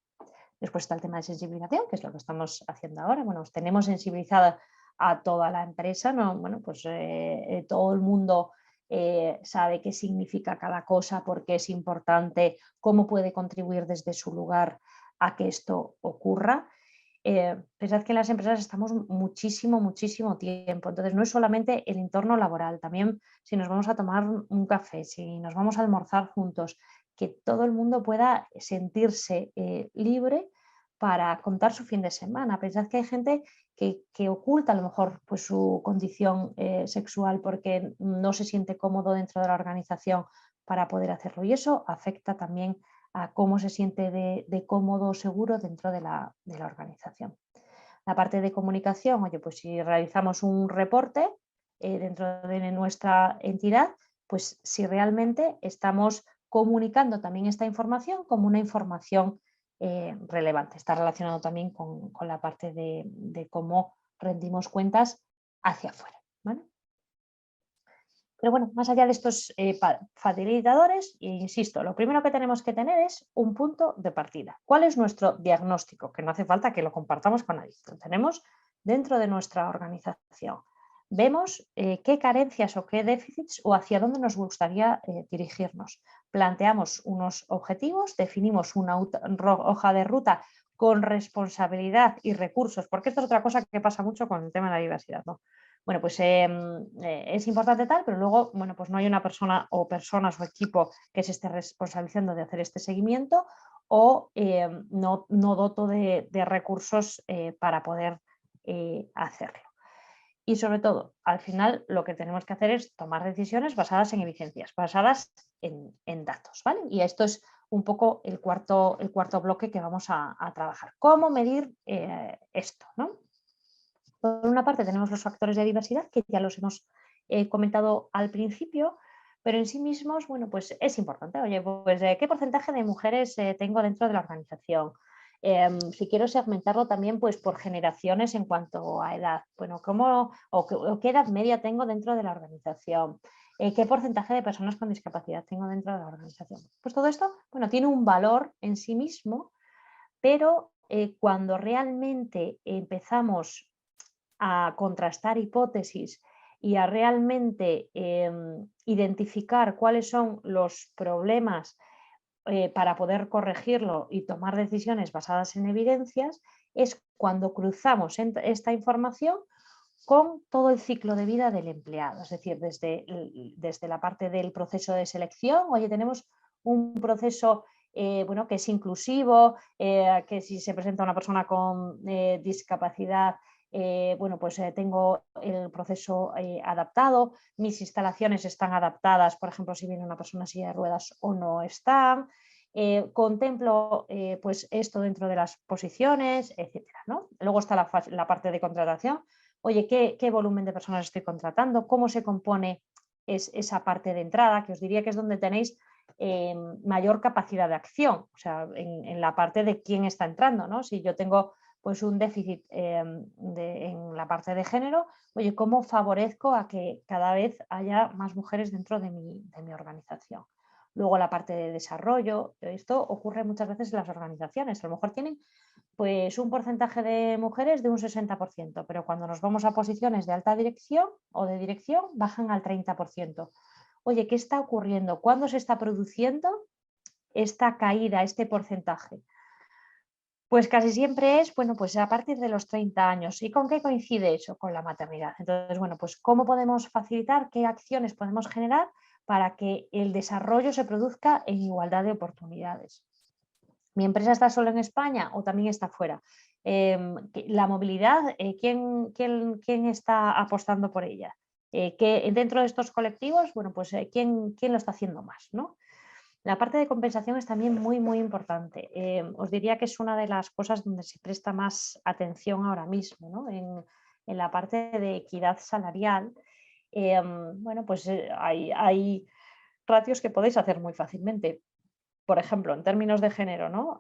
Después está el tema de sensibilización, que es lo que estamos haciendo ahora. Bueno, pues tenemos sensibilizada a toda la empresa, ¿no? Bueno, pues todo el mundo sabe qué significa cada cosa, por qué es importante, cómo puede contribuir desde su lugar a que esto ocurra. Pensad que en las empresas estamos muchísimo tiempo, entonces no es solamente el entorno laboral, también si nos vamos a tomar un café, si nos vamos a almorzar juntos, que todo el mundo pueda sentirse libre para contar su fin de semana. Pensad que hay gente que oculta a lo mejor pues, su condición sexual porque no se siente cómodo dentro de la organización para poder hacerlo y eso afecta también a cómo se siente de cómodo o seguro dentro de la organización. La parte de comunicación, oye, pues si realizamos un reporte dentro de nuestra entidad, pues si realmente estamos comunicando también esta información como una información relevante. Está relacionado también con la parte de cómo rendimos cuentas hacia afuera, ¿vale? Pero bueno, más allá de estos facilitadores, insisto, lo primero que tenemos que tener es un punto de partida. ¿Cuál es nuestro diagnóstico? Que no hace falta que lo compartamos con nadie, lo tenemos dentro de nuestra organización. Vemos qué carencias o qué déficits o hacia dónde nos gustaría dirigirnos. Planteamos unos objetivos, definimos una hoja de ruta con responsabilidad y recursos, porque esto es otra cosa que pasa mucho con el tema de la diversidad, ¿no? Bueno, pues es importante tal, pero luego, bueno, pues no hay una persona o personas o equipo que se esté responsabilizando de hacer este seguimiento o no doto de recursos para poder hacerlo. Y sobre todo, al final lo que tenemos que hacer es tomar decisiones basadas en evidencias, basadas en datos, ¿vale? Y esto es un poco el cuarto bloque que vamos a trabajar. ¿Cómo medir esto, ¿no? Por una parte tenemos los factores de diversidad, que ya los hemos comentado al principio, pero en sí mismos, bueno, pues es importante. Oye, pues ¿qué porcentaje de mujeres tengo dentro de la organización? Si quiero segmentarlo también pues por generaciones en cuanto a edad, bueno, ¿qué edad media tengo dentro de la organización? ¿Qué porcentaje de personas con discapacidad tengo dentro de la organización? Pues todo esto, bueno, tiene un valor en sí mismo, pero cuando realmente empezamos a contrastar hipótesis y a realmente identificar cuáles son los problemas para poder corregirlo y tomar decisiones basadas en evidencias, es cuando cruzamos esta información con todo el ciclo de vida del empleado, es decir, desde la parte del proceso de selección. Oye, tenemos un proceso bueno, que es inclusivo, que si se presenta una persona con discapacidad, bueno, pues tengo el proceso adaptado, mis instalaciones están adaptadas, por ejemplo, si viene una persona en silla de ruedas o no están, contemplo pues esto dentro de las posiciones, etcétera, ¿no? Luego está la parte de contratación. Oye, ¿qué volumen de personas estoy contratando? ¿Cómo se compone esa parte de entrada? Que os diría que es donde tenéis mayor capacidad de acción, o sea, en la parte de quién está entrando, ¿no? Si yo tengo pues un déficit en la parte de género, oye, ¿cómo favorezco a que cada vez haya más mujeres dentro de mi organización? Luego la parte de desarrollo, esto ocurre muchas veces en las organizaciones, a lo mejor tienen pues un porcentaje de mujeres de un 60%, pero cuando nos vamos a posiciones de alta dirección o de dirección bajan al 30%. Oye, ¿qué está ocurriendo? ¿Cuándo se está produciendo esta caída, este porcentaje? Pues casi siempre es, bueno, pues a partir de los 30 años. ¿Y con qué coincide eso? Con la maternidad. Entonces, bueno, pues ¿cómo podemos facilitar? ¿Qué acciones podemos generar para que el desarrollo se produzca en igualdad de oportunidades? ¿Mi empresa está solo en España o también está fuera? La movilidad, ¿quién está apostando por ella? Que dentro de estos colectivos, bueno, pues ¿quién lo está haciendo más, ¿no? La parte de compensación es también muy, muy importante. Os diría que es una de las cosas donde se presta más atención ahora mismo, ¿no? En la parte de equidad salarial, bueno, pues hay ratios que podéis hacer muy fácilmente. Por ejemplo, en términos de género, ¿no?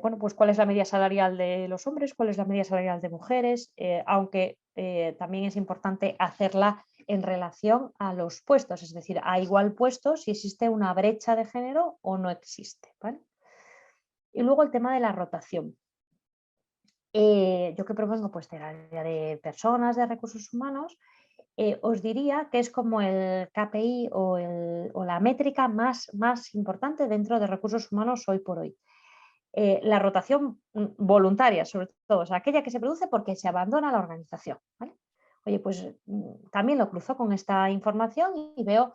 Bueno, pues cuál es la media salarial de los hombres, cuál es la media salarial de mujeres, aunque también es importante hacerla en relación a los puestos, es decir, a igual puesto si existe una brecha de género o no existe, ¿vale? Y luego el tema de la rotación. Yo que provengo pues del área de personas, de recursos humanos, os diría que es como el KPI o la métrica más importante dentro de recursos humanos hoy por hoy. La rotación voluntaria, sobre todo, o sea, aquella que se produce porque se abandona la organización, ¿vale? Oye, pues también lo cruzo con esta información y veo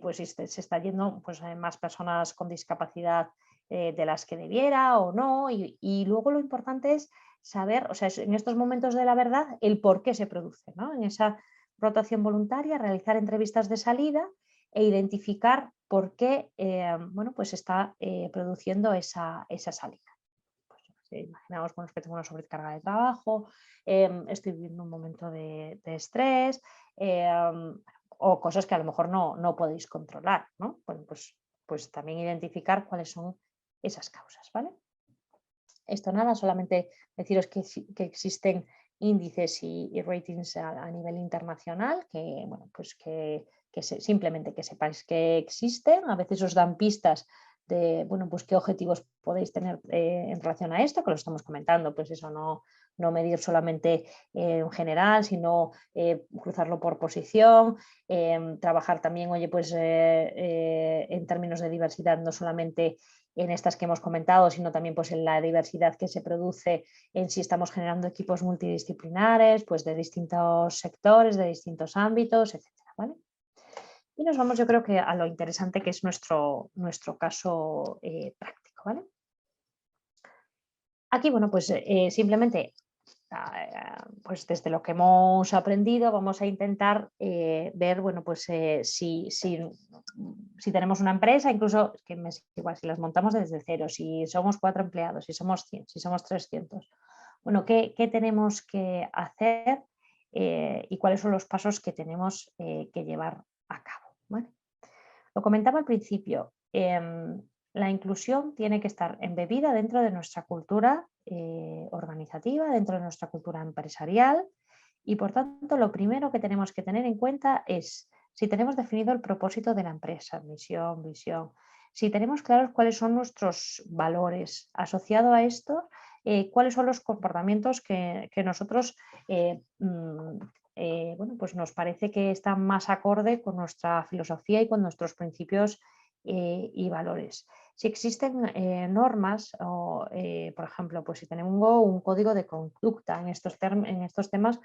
pues si se está yendo pues, más personas con discapacidad de las que debiera o no, y luego lo importante es saber, o sea, en estos momentos de la verdad, el por qué se produce, ¿no? En esa rotación voluntaria, realizar entrevistas de salida e identificar por qué bueno, pues está produciendo esa salida. Pues, imaginamos bueno, que tengo una sobrecarga de trabajo, estoy viviendo un momento de estrés o cosas que a lo mejor no podéis controlar, ¿no? Bueno, pues también identificar cuáles son esas causas, ¿vale? Esto nada, solamente deciros que existen índices y ratings a nivel internacional, que, bueno, pues simplemente que sepáis que existen. A veces os dan pistas de, bueno, pues qué objetivos podéis tener en relación a esto, que lo estamos comentando, pues eso, no medir solamente en general, sino cruzarlo por posición, trabajar también, oye, pues en términos de diversidad, no solamente en estas que hemos comentado, sino también pues en la diversidad que se produce en si estamos generando equipos multidisciplinares, pues de distintos sectores, de distintos ámbitos, etcétera, ¿vale? Y nos vamos, yo creo que a lo interesante que es nuestro caso práctico, ¿vale? Aquí, bueno, pues simplemente, pues desde lo que hemos aprendido, vamos a intentar ver, bueno, pues si tenemos una empresa, incluso, que me es igual, si las montamos desde cero, si somos 4 empleados, si somos 100, si somos 300, bueno, ¿qué tenemos que hacer y cuáles son los pasos que tenemos que llevar a cabo? ¿Vale? Lo comentaba al principio, la inclusión tiene que estar embebida dentro de nuestra cultura organizativa, dentro de nuestra cultura empresarial y, por tanto, lo primero que tenemos que tener en cuenta es si tenemos definido el propósito de la empresa, misión, visión, si tenemos claros cuáles son nuestros valores, asociado a esto, cuáles son los comportamientos que nosotros bueno, pues nos parece que están más acorde con nuestra filosofía y con nuestros principios y valores. Si existen normas, o, por ejemplo, pues si tenemos un código de conducta en estos temas,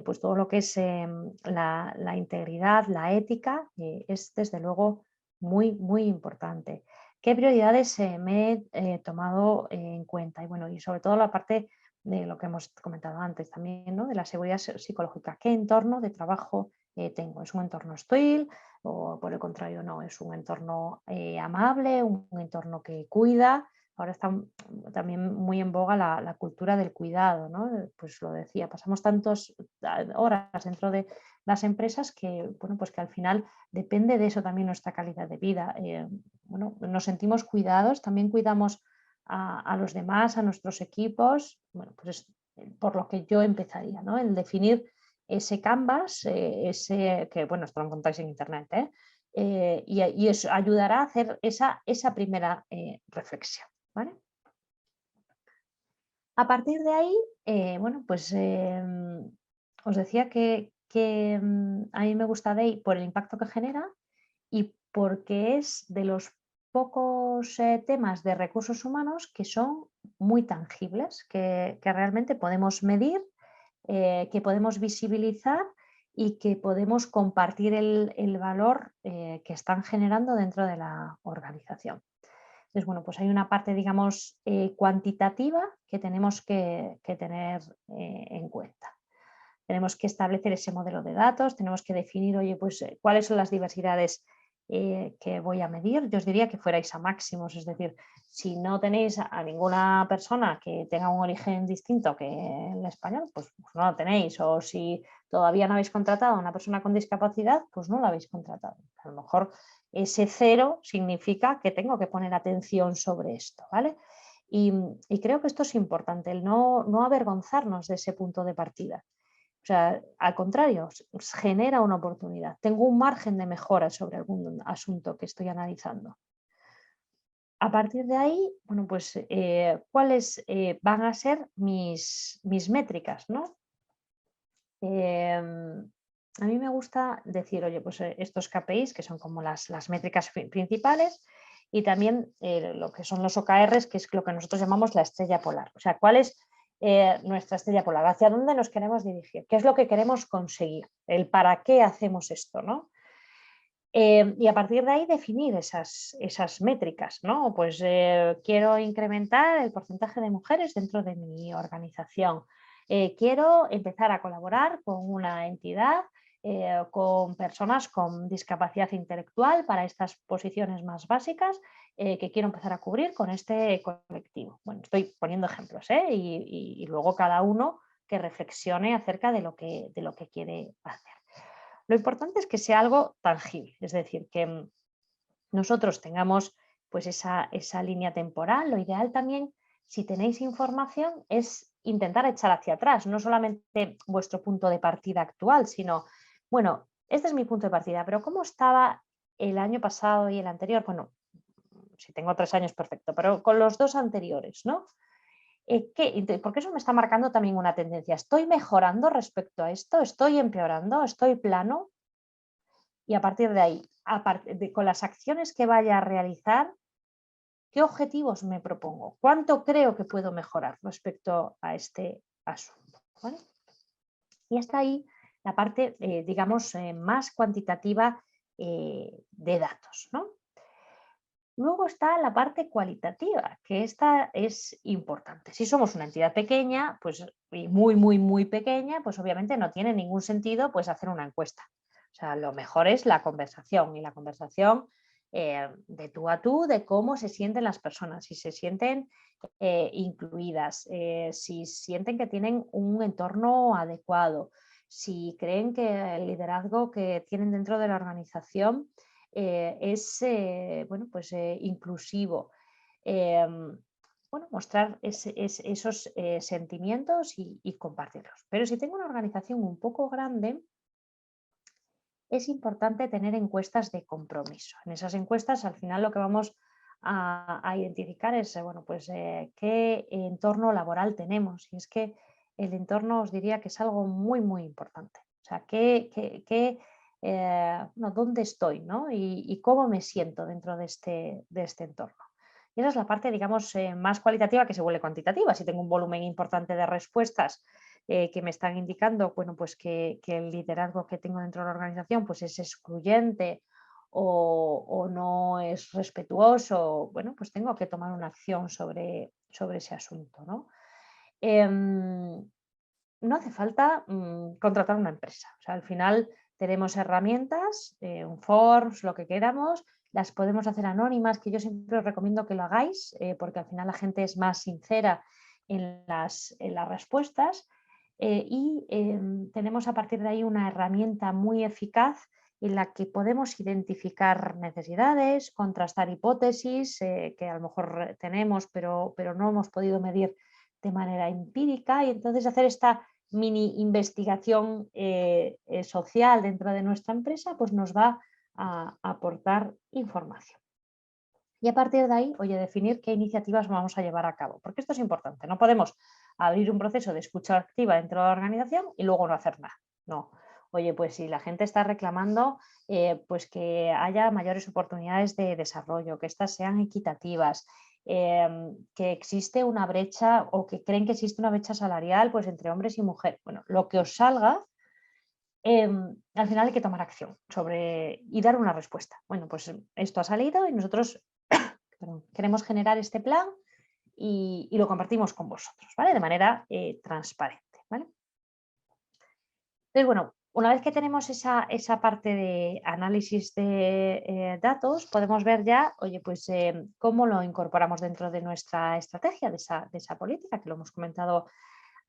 pues todo lo que es la integridad, la ética, es desde luego muy, muy importante. ¿Qué prioridades me he tomado en cuenta? Y bueno, y sobre todo la parte de lo que hemos comentado antes también, ¿no? De la seguridad psicológica. ¿Qué entorno de trabajo tengo? ¿Es un entorno hostil o por el contrario no? ¿Es un entorno amable, un entorno que cuida? Ahora está también muy en boga la cultura del cuidado, ¿no? Pues lo decía, pasamos tantas horas dentro de las empresas que, bueno, pues que al final depende de eso también nuestra calidad de vida. Bueno, nos sentimos cuidados, también cuidamos a los demás, a nuestros equipos. Bueno, pues es por lo que yo empezaría, ¿no? El definir ese canvas, que bueno, esto lo encontráis en internet, y eso ayudará a hacer esa primera reflexión, ¿vale? A partir de ahí, bueno, pues os decía que a mí me gusta DEI por el impacto que genera y porque es de los pocos temas de recursos humanos que son muy tangibles, que realmente podemos medir, que podemos visibilizar y que podemos compartir el valor que están generando dentro de la organización. Entonces, bueno, pues hay una parte, digamos, cuantitativa que tenemos que tener en cuenta. Tenemos que establecer ese modelo de datos, tenemos que definir, oye, pues cuáles son las diversidades que voy a medir. Yo os diría que fuerais a máximos, es decir, si no tenéis a ninguna persona que tenga un origen distinto que el español, pues no lo tenéis. O si todavía no habéis contratado a una persona con discapacidad, pues no la habéis contratado. A lo mejor ese 0 significa que tengo que poner atención sobre esto, ¿vale? Y creo que esto es importante, el no avergonzarnos de ese punto de partida. O sea, al contrario, genera una oportunidad. Tengo un margen de mejora sobre algún asunto que estoy analizando. A partir de ahí, bueno, pues, ¿cuáles van a ser mis métricas, ¿no? A mí me gusta decir, oye, pues estos KPIs, que son como las métricas principales, y también lo que son los OKRs, que es lo que nosotros llamamos la estrella polar. O sea, ¿cuál es nuestra estrella polar? ¿Hacia dónde nos queremos dirigir? ¿Qué es lo que queremos conseguir? El para qué hacemos esto, ¿no? Y a partir de ahí definir esas métricas, ¿no? Pues quiero incrementar el porcentaje de mujeres dentro de mi organización. Quiero empezar a colaborar con una entidad, con personas con discapacidad intelectual para estas posiciones más básicas que quiero empezar a cubrir con este colectivo. Bueno, estoy poniendo ejemplos, y luego cada uno que reflexione acerca de lo que quiere hacer. Lo importante es que sea algo tangible, es decir, que nosotros tengamos pues esa línea temporal. Lo ideal también, si tenéis información, es intentar echar hacia atrás, no solamente vuestro punto de partida actual, sino, bueno, este es mi punto de partida, pero ¿cómo estaba el año pasado y el anterior? Bueno, si tengo 3 años, perfecto, pero con los 2 anteriores, ¿no? Porque eso me está marcando también una tendencia. ¿Estoy mejorando respecto a esto? ¿Estoy empeorando? ¿Estoy plano? Y a partir de ahí, con las acciones que vaya a realizar, ¿qué objetivos me propongo? ¿Cuánto creo que puedo mejorar respecto a este asunto? ¿Vale? Y está ahí la parte, digamos, más cuantitativa de datos, ¿no? Luego está la parte cualitativa, que esta es importante. Si somos una entidad pequeña, pues y muy, muy, muy pequeña, pues obviamente no tiene ningún sentido pues hacer una encuesta. O sea, lo mejor es la conversación, y la conversación de tú a tú, de cómo se sienten las personas, si se sienten incluidas, si sienten que tienen un entorno adecuado, si creen que el liderazgo que tienen dentro de la organización es bueno, pues, inclusivo. Bueno, mostrar esos sentimientos y compartirlos. Pero si tengo una organización un poco grande, es importante tener encuestas de compromiso. En esas encuestas, al final, lo que vamos a identificar es bueno, pues, qué entorno laboral tenemos. Y es que el entorno, os diría que es algo muy, muy importante. O sea, dónde estoy, ¿no? Y cómo me siento dentro de este entorno. Y esa es la parte, digamos, más cualitativa, que se vuelve cuantitativa. Si tengo un volumen importante de respuestas que me están indicando, bueno, pues que el liderazgo que tengo dentro de la organización pues es excluyente o no es respetuoso, bueno, pues tengo que tomar una acción sobre ese asunto, ¿no? No hace falta contratar una empresa. O sea, al final tenemos herramientas, un Forms, lo que queramos, las podemos hacer anónimas, que yo siempre os recomiendo que lo hagáis, porque al final la gente es más sincera en las respuestas. Y tenemos a partir de ahí una herramienta muy eficaz en la que podemos identificar necesidades, contrastar hipótesis que a lo mejor tenemos, pero no hemos podido medir de manera empírica, y entonces hacer esta mini investigación social dentro de nuestra empresa, pues nos va a aportar información. Y a partir de ahí, oye, definir qué iniciativas vamos a llevar a cabo, porque esto es importante. No podemos abrir un proceso de escucha activa dentro de la organización y luego no hacer nada. No. Oye, pues si la gente está reclamando pues que haya mayores oportunidades de desarrollo, que éstas sean equitativas, que existe una brecha o que creen que existe una brecha salarial pues entre hombres y mujeres. Bueno, lo que os salga, al final hay que tomar acción y dar una respuesta. Bueno, pues esto ha salido y nosotros queremos generar este plan y lo compartimos con vosotros, ¿vale? De manera transparente, ¿vale? Entonces, bueno, una vez que tenemos esa parte de análisis de datos, podemos ver ya, oye, pues cómo lo incorporamos dentro de nuestra estrategia, de esa política, que lo hemos comentado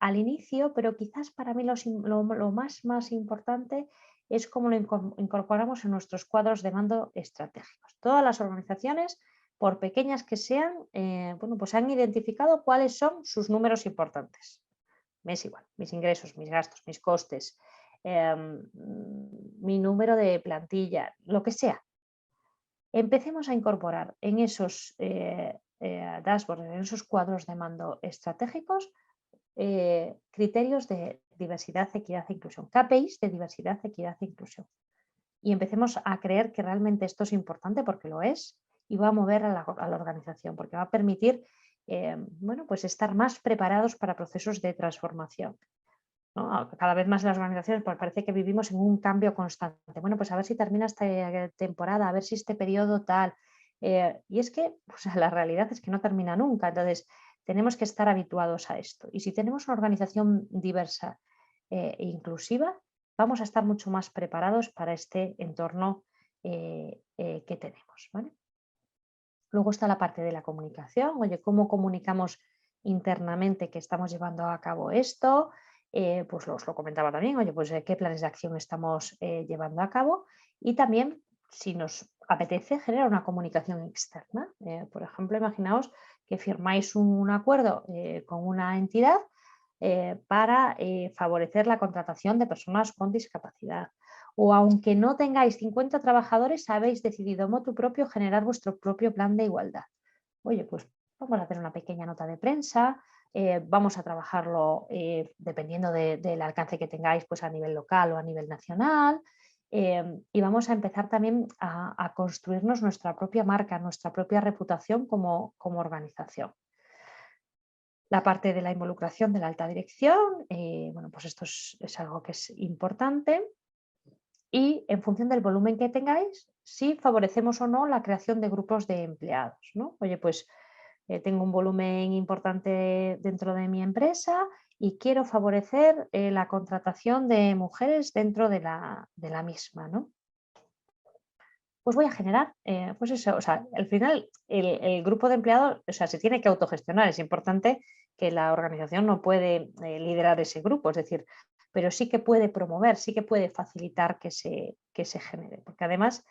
al inicio, pero quizás para mí lo más importante es cómo lo incorporamos en nuestros cuadros de mando estratégicos. Todas las organizaciones, por pequeñas que sean, bueno, pues han identificado cuáles son sus números importantes. Me es igual, mis ingresos, mis gastos, mis costes, mi número de plantilla, lo que sea. Empecemos a incorporar en esos dashboards, en esos cuadros de mando estratégicos, criterios de diversidad, equidad e inclusión, KPIs de diversidad, equidad e inclusión. Y empecemos a creer que realmente esto es importante, porque lo es, y va a mover a la organización, porque va a permitir bueno, pues estar más preparados para procesos de transformación, ¿no? Cada vez más en las organizaciones pues parece que vivimos en un cambio constante. Bueno, pues a ver si termina esta temporada, a ver si este periodo tal. Y es que pues, la realidad es que no termina nunca. Entonces, tenemos que estar habituados a esto. Y si tenemos una organización diversa e inclusiva, vamos a estar mucho más preparados para este entorno que tenemos, ¿vale? Luego está la parte de la comunicación. Oye, ¿cómo comunicamos internamente que estamos llevando a cabo esto? Pues os lo comentaba también, oye, pues qué planes de acción estamos llevando a cabo, y también, si nos apetece, generar una comunicación externa. Por ejemplo, imaginaos que firmáis un acuerdo con una entidad para favorecer la contratación de personas con discapacidad. O aunque no tengáis 50 trabajadores, habéis decidido motu propio generar vuestro propio plan de igualdad. Oye, pues vamos a hacer una pequeña nota de prensa, vamos a trabajarlo dependiendo del alcance que tengáis, pues a nivel local o a nivel nacional, y vamos a empezar también a construirnos nuestra propia marca, nuestra propia reputación como organización. La parte de la involucración de la alta dirección, bueno, pues esto es algo que es importante. Y en función del volumen que tengáis, si favorecemos o no la creación de grupos de empleados, ¿no? Oye, pues tengo un volumen importante dentro de mi empresa y quiero favorecer la contratación de mujeres dentro de la misma, ¿no? Pues voy a generar, pues eso, o sea, al final el grupo de empleados, o sea, se tiene que autogestionar. Es importante que la organización no puede liderar ese grupo, es decir, pero sí que puede promover, sí que puede facilitar que se genere, porque además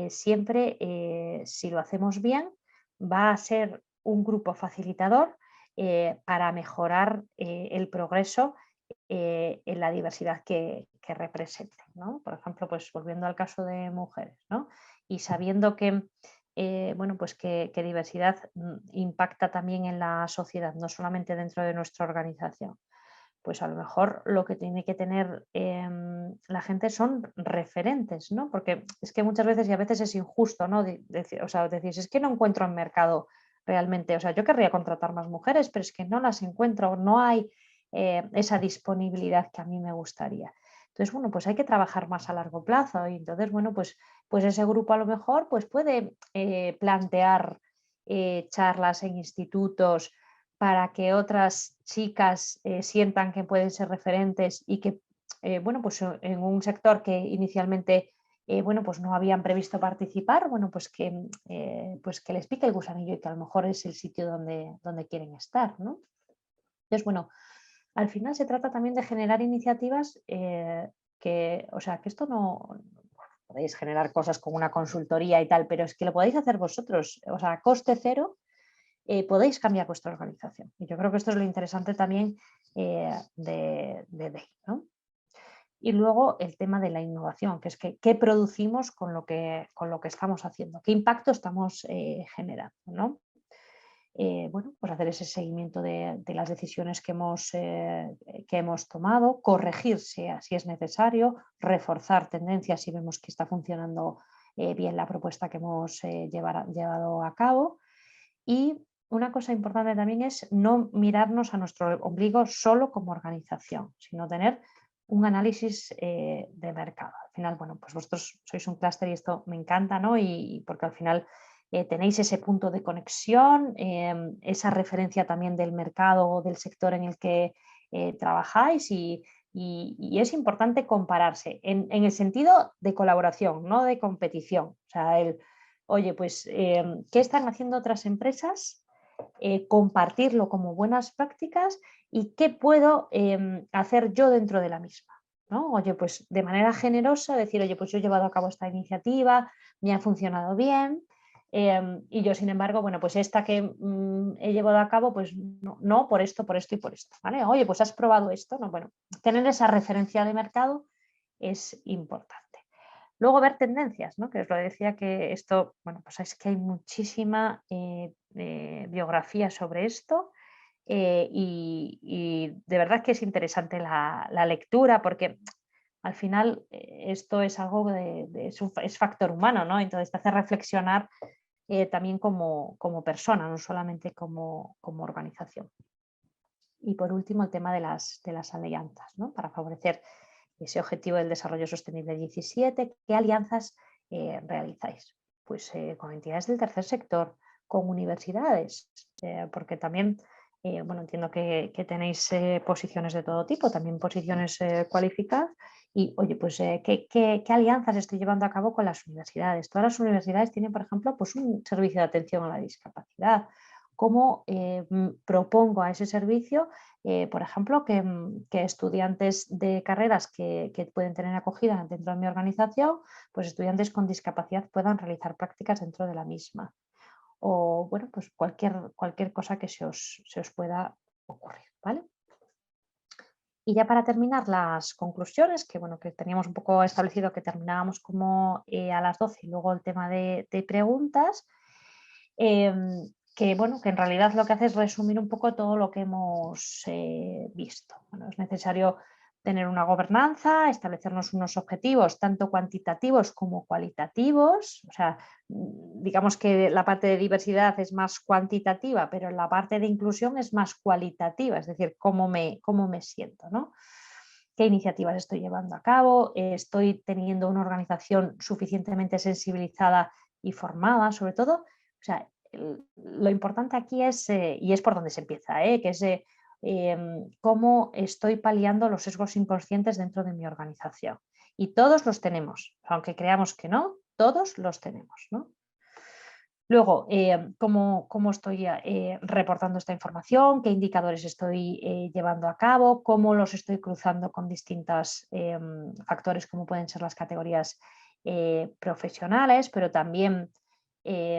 siempre, si lo hacemos bien, va a ser un grupo facilitador para mejorar el progreso en la diversidad que represente, ¿no? Por ejemplo, pues volviendo al caso de mujeres, ¿no? Y sabiendo que, bueno, pues que diversidad impacta también en la sociedad, no solamente dentro de nuestra organización. Pues a lo mejor lo que tiene que tener la gente son referentes, ¿no? Porque es que muchas veces, y a veces es injusto, ¿no? O sea, decís, es que no encuentro en mercado realmente, o sea, yo querría contratar más mujeres, pero es que no las encuentro, no hay esa disponibilidad que a mí me gustaría. Entonces, bueno, pues hay que trabajar más a largo plazo y entonces, bueno, pues ese grupo a lo mejor pues puede plantear charlas en institutos para que otras chicas sientan que pueden ser referentes y que, bueno, pues en un sector que inicialmente, bueno, pues no habían previsto participar, bueno, pues que les pique el gusanillo y que a lo mejor es el sitio donde quieren estar, ¿no? Entonces, bueno, al final se trata también de generar iniciativas o sea, que esto no podéis generar cosas con una consultoría y tal, pero es que lo podéis hacer vosotros, o sea, a coste cero podéis cambiar vuestra organización. Y yo creo que esto es lo interesante también de DEI, ¿no? Y luego el tema de la innovación, que es que qué producimos con lo que estamos haciendo, qué impacto estamos generando, ¿no? Bueno, pues hacer ese seguimiento de las decisiones que hemos tomado, corregir si es necesario, reforzar tendencias si vemos que está funcionando bien la propuesta que hemos llevado a cabo. Y una cosa importante también es no mirarnos a nuestro ombligo solo como organización, sino tener un análisis de mercado. Al final, bueno, pues vosotros sois un clúster y esto me encanta, ¿no? Y porque al final tenéis ese punto de conexión, esa referencia también del mercado o del sector en el que trabajáis y es importante compararse en el sentido de colaboración, no de competición. O sea, oye, pues, ¿qué están haciendo otras empresas? Compartirlo como buenas prácticas y qué puedo hacer yo dentro de la misma, ¿no? Oye, pues de manera generosa decir, oye, pues yo he llevado a cabo esta iniciativa, me ha funcionado bien y yo, sin embargo, bueno, pues esta que he llevado a cabo, pues no, por esto y por esto, ¿vale? Oye, pues has probado esto, ¿no? Bueno, tener esa referencia de mercado es importante. Luego ver tendencias, ¿no? Que os lo decía que esto, bueno, pues es que hay muchísima biografía sobre esto y de verdad que es interesante la lectura porque al final esto es algo es factor humano, ¿no? Entonces te hace reflexionar también como persona, no solamente como organización. Y por último, el tema de las alianzas, ¿no? Para favorecer ese objetivo del desarrollo sostenible 17, ¿qué alianzas realizáis? Pues con entidades del tercer sector, con universidades, porque también, bueno, entiendo que tenéis posiciones de todo tipo, también posiciones cualificadas, y oye, pues ¿qué alianzas estoy llevando a cabo con las universidades? Todas las universidades tienen, por ejemplo, pues un servicio de atención a la discapacidad. ¿Cómo propongo a ese servicio, por ejemplo, que estudiantes de carreras que pueden tener acogida dentro de mi organización, pues estudiantes con discapacidad puedan realizar prácticas dentro de la misma? O bueno, pues cualquier cosa que se os pueda ocurrir, ¿vale? Y ya para terminar las conclusiones, que bueno, que teníamos un poco establecido que terminábamos como a las 12 y luego el tema de preguntas, que bueno, que en realidad lo que hace es resumir un poco todo lo que hemos visto. Bueno, es necesario tener una gobernanza, establecernos unos objetivos tanto cuantitativos como cualitativos. O sea, digamos que la parte de diversidad es más cuantitativa, pero la parte de inclusión es más cualitativa, es decir, cómo me siento, ¿no? ¿Qué iniciativas estoy llevando a cabo? ¿Estoy teniendo una organización suficientemente sensibilizada y formada, sobre todo? O sea, lo importante aquí es, y es por donde se empieza, que es cómo estoy paliando los sesgos inconscientes dentro de mi organización. Y todos los tenemos, aunque creamos que no, todos los tenemos, ¿no? Luego, cómo estoy reportando esta información, qué indicadores estoy llevando a cabo, cómo los estoy cruzando con distintos factores como pueden ser las categorías profesionales, pero también,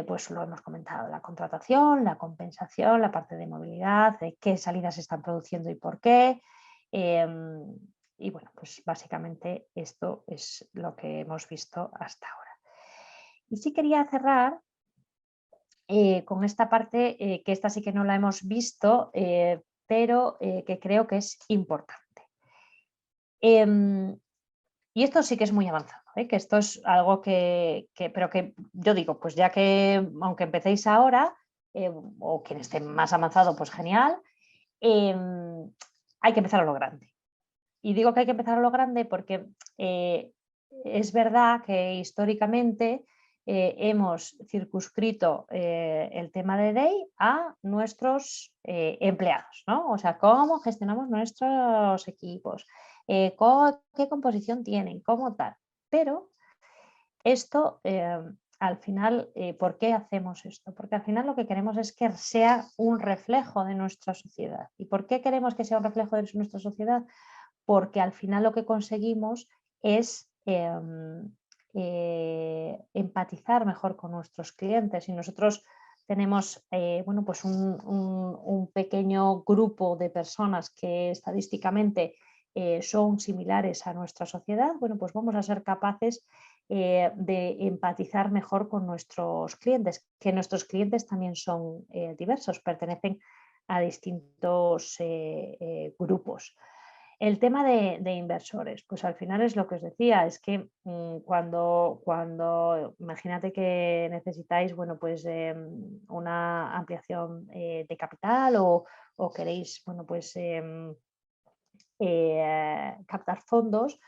pues lo hemos comentado, la contratación, la compensación, la parte de movilidad, de qué salidas se están produciendo y por qué. Y bueno, pues básicamente esto es lo que hemos visto hasta ahora. Y sí quería cerrar con esta parte, que esta sí que no la hemos visto, pero que creo que es importante. Y esto sí que es muy avanzado, que esto es algo pero que yo digo, pues ya que aunque empecéis ahora, o quien esté más avanzado, pues genial, hay que empezar a lo grande. Y digo que hay que empezar a lo grande porque es verdad que históricamente hemos circunscrito el tema de DEI a nuestros empleados, ¿no? O sea, cómo gestionamos nuestros equipos, qué composición tienen, cómo tal. Pero esto, al final, ¿por qué hacemos esto? Porque al final lo que queremos es que sea un reflejo de nuestra sociedad. ¿Y por qué queremos que sea un reflejo de nuestra sociedad? Porque al final lo que conseguimos es empatizar mejor con nuestros clientes y nosotros tenemos bueno, pues un pequeño grupo de personas que estadísticamente son similares a nuestra sociedad, bueno, pues vamos a ser capaces de empatizar mejor con nuestros clientes, que nuestros clientes también son diversos, pertenecen a distintos grupos. El tema de inversores, pues al final es lo que os decía, es que cuando imagínate que necesitáis, bueno, pues una ampliación de capital o queréis, bueno, pues captar fondos,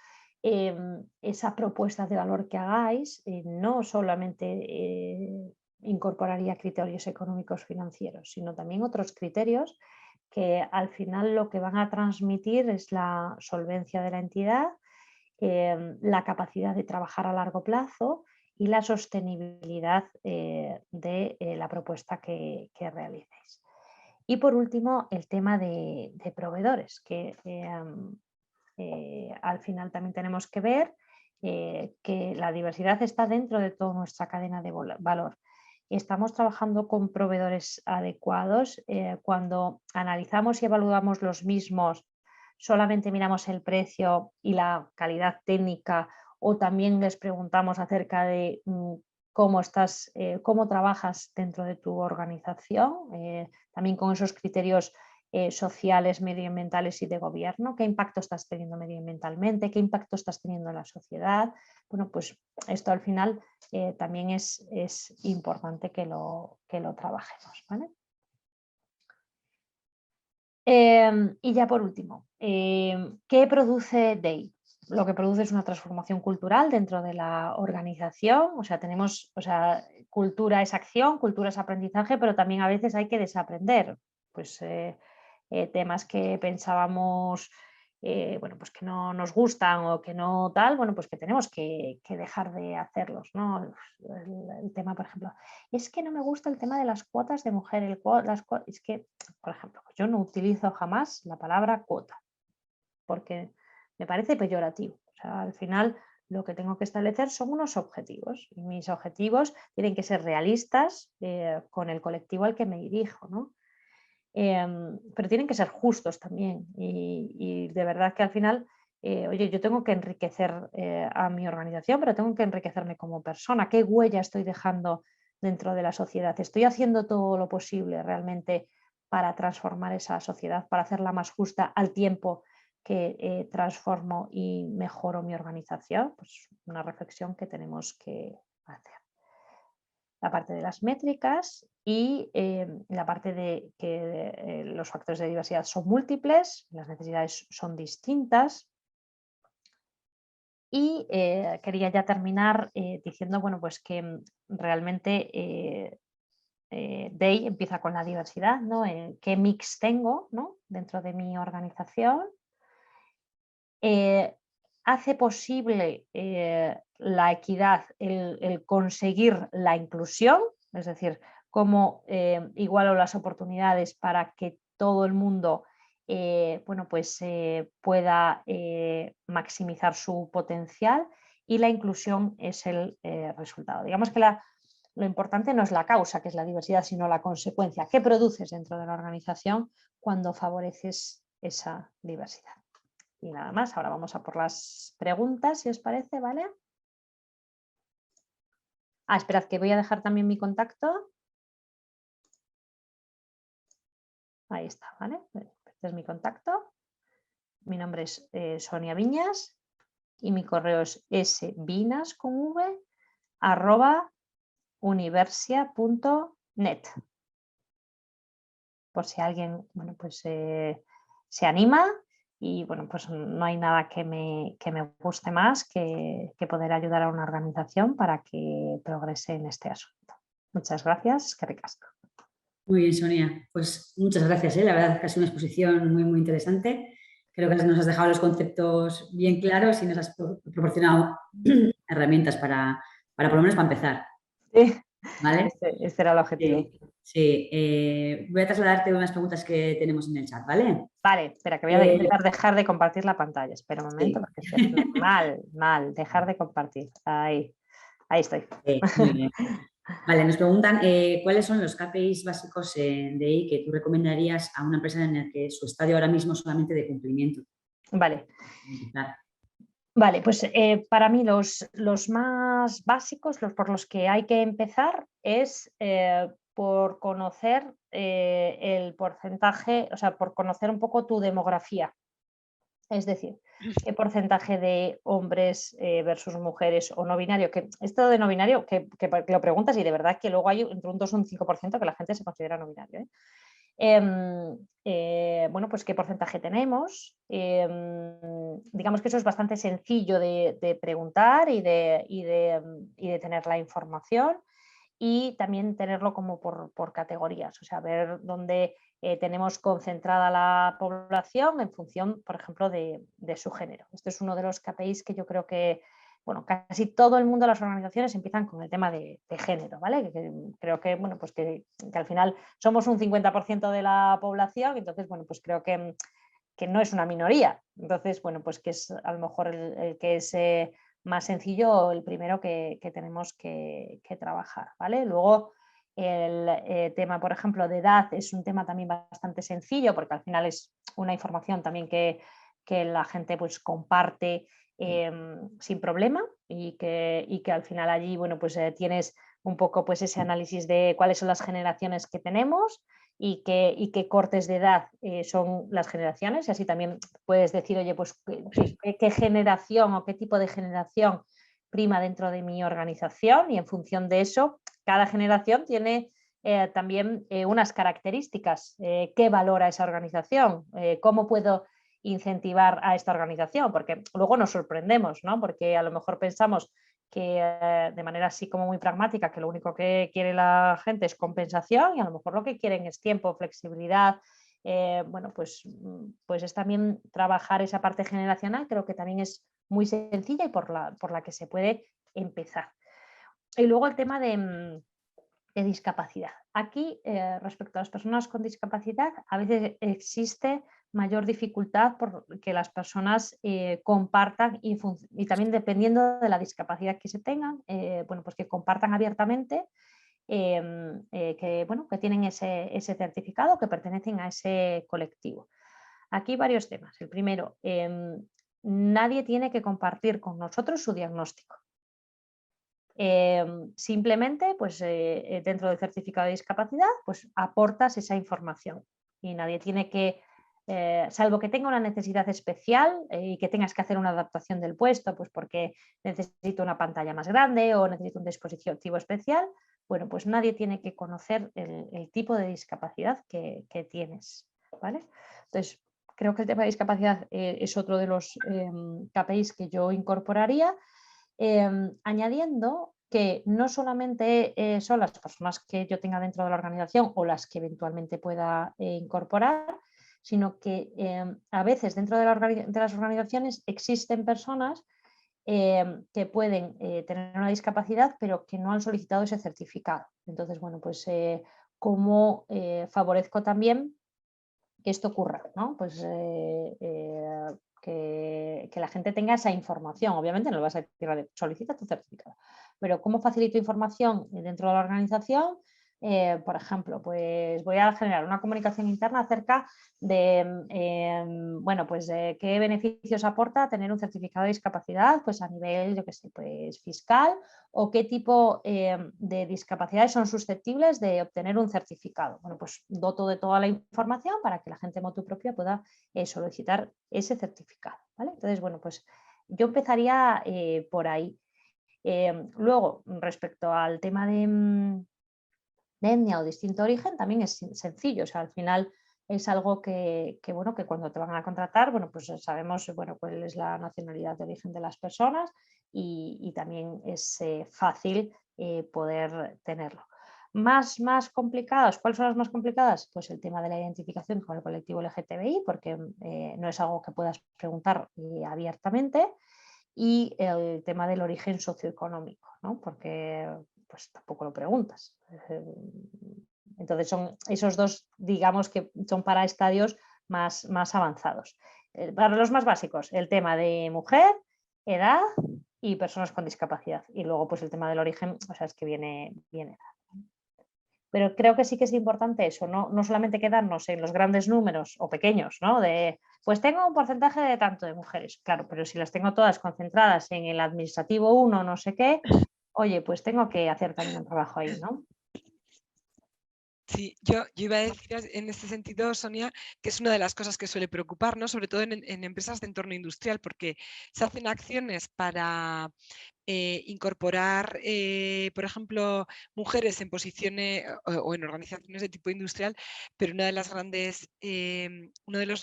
esa propuesta de valor que hagáis no solamente incorporaría criterios económicos financieros, sino también otros criterios que al final lo que van a transmitir es la solvencia de la entidad, la capacidad de trabajar a largo plazo y la sostenibilidad de la propuesta que realicéis. Y por último, el tema de proveedores, que al final también tenemos que ver que la diversidad está dentro de toda nuestra cadena de valor. Estamos trabajando con proveedores adecuados. Cuando analizamos y evaluamos los mismos, solamente miramos el precio y la calidad técnica o también les preguntamos acerca de cómo trabajas dentro de tu organización, también con esos criterios sociales, medioambientales y de gobierno, qué impacto estás teniendo medioambientalmente, qué impacto estás teniendo en la sociedad. Bueno, pues esto al final también es importante que lo trabajemos, ¿vale? Y ya por último, ¿qué produce DEI? Lo que produce es una transformación cultural dentro de la organización, o sea, cultura es acción, cultura es aprendizaje, pero también a veces hay que desaprender, pues temas que pensábamos bueno, pues que no nos gustan o que no tal, bueno, pues que tenemos que dejar de hacerlos, ¿no? El tema, por ejemplo, es que no me gusta el tema de las cuotas de mujer, es que, por ejemplo, yo no utilizo jamás la palabra cuota, porque me parece peyorativo. O sea, al final lo que tengo que establecer son unos objetivos y mis objetivos tienen que ser realistas con el colectivo al que me dirijo, ¿no? pero tienen que ser justos también y de verdad que al final, oye, yo tengo que enriquecer a mi organización, pero tengo que enriquecerme como persona. ¿Qué huella estoy dejando dentro de la sociedad? ¿Estoy haciendo todo lo posible realmente para transformar esa sociedad, para hacerla más justa al tiempo que transformo y mejoro mi organización? Pues una reflexión que tenemos que hacer. La parte de las métricas y la parte de que los factores de diversidad son múltiples, las necesidades son distintas. Y quería ya terminar diciendo, bueno, pues que realmente DEI empieza con la diversidad, ¿no? ¿Qué mix tengo, ¿no?, dentro de mi organización? Hace posible la equidad, el conseguir la inclusión, es decir, cómo igualo las oportunidades para que todo el mundo bueno, pues, pueda maximizar su potencial, y la inclusión es el resultado. Digamos que lo importante no es la causa, que es la diversidad, sino la consecuencia. ¿Qué produces dentro de la organización cuando favoreces esa diversidad? Y nada más, ahora vamos a por las preguntas, si os parece, ¿vale? Esperad, que voy a dejar también mi contacto. Ahí está, ¿vale? Este es mi contacto. Mi nombre es Sonia Viñas y mi correo es svinas@universia.net. Por si alguien, bueno, pues se anima. Y bueno, pues no hay nada que me guste más que poder ayudar a una organización para que progrese en este asunto. Muchas gracias, que ricasco. Muy bien, Sonia. Pues muchas gracias. La verdad es que ha sido una exposición muy, muy interesante. Creo que nos has dejado los conceptos bien claros y nos has proporcionado herramientas para por lo menos para empezar. Sí, ¿Vale? este era el objetivo. Sí. Voy a trasladarte unas preguntas que tenemos en el chat, ¿vale? Vale, espera, que voy a intentar dejar de compartir la pantalla. Espera un momento, Sí. porque mal, dejar de compartir. Ahí estoy. Muy bien. Vale, nos preguntan cuáles son los KPIs básicos de DEI que tú recomendarías a una empresa en la que su estadio ahora mismo es solamente de cumplimiento. Vale. Vale, pues para mí los más básicos, por los que hay que empezar, es por conocer el porcentaje, o sea, por conocer un poco tu demografía. Es decir, qué porcentaje de hombres versus mujeres o no binario. Que esto de no binario, que lo preguntas y de verdad que luego hay entre un 2 y un 5% que la gente se considera no binario. Bueno, pues qué porcentaje tenemos. Digamos que eso es bastante sencillo de preguntar y de tener la información, y también tenerlo como por categorías, o sea, ver dónde tenemos concentrada la población en función, por ejemplo, de su género. Esto es uno de los KPIs que yo creo que, bueno, casi todo el mundo de las organizaciones empiezan con el tema de género, ¿vale? Creo que, bueno, pues que al final somos un 50% de la población, entonces, bueno, pues creo que no es una minoría. Entonces, bueno, pues que es a lo mejor el que es más sencillo, el primero que tenemos que trabajar, ¿vale? Luego, el tema, por ejemplo, de edad es un tema también bastante sencillo, porque al final es una información también que la gente pues comparte sin problema, y que al final allí, bueno, pues tienes un poco pues ese análisis de cuáles son las generaciones que tenemos y qué cortes de edad son las generaciones, y así también puedes decir, oye, pues qué generación o qué tipo de generación prima dentro de mi organización, y en función de eso, cada generación tiene también unas características. ¿Qué valora esa organización? ¿Cómo puedo incentivar a esta organización? Porque luego nos sorprendemos, ¿no? Porque a lo mejor pensamos que de manera así como muy pragmática, que lo único que quiere la gente es compensación, y a lo mejor lo que quieren es tiempo, flexibilidad. Bueno, pues es también trabajar esa parte generacional, creo que también es muy sencilla y por la que se puede empezar. Y luego el tema de discapacidad. Aquí, respecto a las personas con discapacidad, a veces existe mayor dificultad por que las personas compartan y también dependiendo de la discapacidad que se tengan, bueno, pues que compartan abiertamente que tienen ese certificado, que pertenecen a ese colectivo. Aquí varios temas. El primero, nadie tiene que compartir con nosotros su diagnóstico. Simplemente, pues, dentro del certificado de discapacidad, pues aportas esa información y nadie tiene que, salvo que tenga una necesidad especial y que tengas que hacer una adaptación del puesto, pues porque necesito una pantalla más grande o necesito un dispositivo especial, bueno, pues nadie tiene que conocer el tipo de discapacidad que tienes, ¿vale? Entonces, creo que el tema de discapacidad es otro de los KPIs que yo incorporaría. Añadiendo que no solamente son las personas que yo tenga dentro de la organización o las que eventualmente pueda incorporar, sino que a veces dentro de las organizaciones existen personas que pueden tener una discapacidad pero que no han solicitado ese certificado. Entonces, bueno, pues cómo favorezco también que esto ocurra, ¿no? Pues que la gente tenga esa información. Obviamente no le vas a decir, solicita tu certificado, pero ¿cómo facilito información dentro de la organización? Por ejemplo, pues voy a generar una comunicación interna acerca de qué beneficios aporta tener un certificado de discapacidad, pues a nivel, yo qué sé, pues fiscal, o qué tipo de discapacidades son susceptibles de obtener un certificado. Bueno, pues doto de toda la información para que la gente motu propia pueda solicitar ese certificado, ¿vale? Entonces, bueno, pues yo empezaría por ahí. Luego, respecto al tema de etnia o distinto origen, también es sencillo, o sea, al final es algo que cuando te van a contratar, bueno, pues sabemos, bueno, cuál es la nacionalidad de origen de las personas y también es fácil poder tenerlo. Más complicados, ¿cuáles son las más complicadas? Pues el tema de la identificación con el colectivo LGTBI, porque no es algo que puedas preguntar abiertamente, y el tema del origen socioeconómico, ¿no? Porque pues tampoco lo preguntas. Entonces son esos dos, digamos, que son para estadios más avanzados. Para los más básicos, el tema de mujer, edad y personas con discapacidad. Y luego pues el tema del origen, o sea, es que viene edad. Pero creo que sí que es importante eso, no solamente quedarnos en los grandes números o pequeños, ¿no? De, pues tengo un porcentaje de tanto de mujeres, claro, pero si las tengo todas concentradas en el administrativo 1, no sé qué, oye, pues tengo que hacer también un trabajo ahí, ¿no? Sí, yo iba a decir en este sentido, Sonia, que es una de las cosas que suele preocuparnos, sobre todo en empresas de entorno industrial, porque se hacen acciones para incorporar, por ejemplo, mujeres en posiciones o en organizaciones de tipo industrial, pero uno de los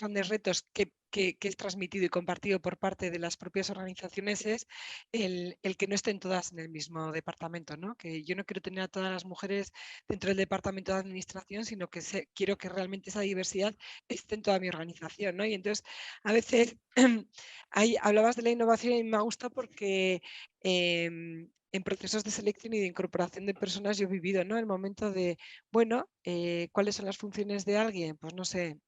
grandes retos que es transmitido y compartido por parte de las propias organizaciones es el que no estén todas en el mismo departamento, ¿no? Que yo no quiero tener a todas las mujeres dentro del departamento de administración, sino que quiero que realmente esa diversidad esté en toda mi organización, ¿no? Y entonces, a veces, ahí hablabas de la innovación y me gusta porque en procesos de selección y de incorporación de personas yo he vivido, ¿no? El momento de, bueno, ¿cuáles son las funciones de alguien? Pues no sé,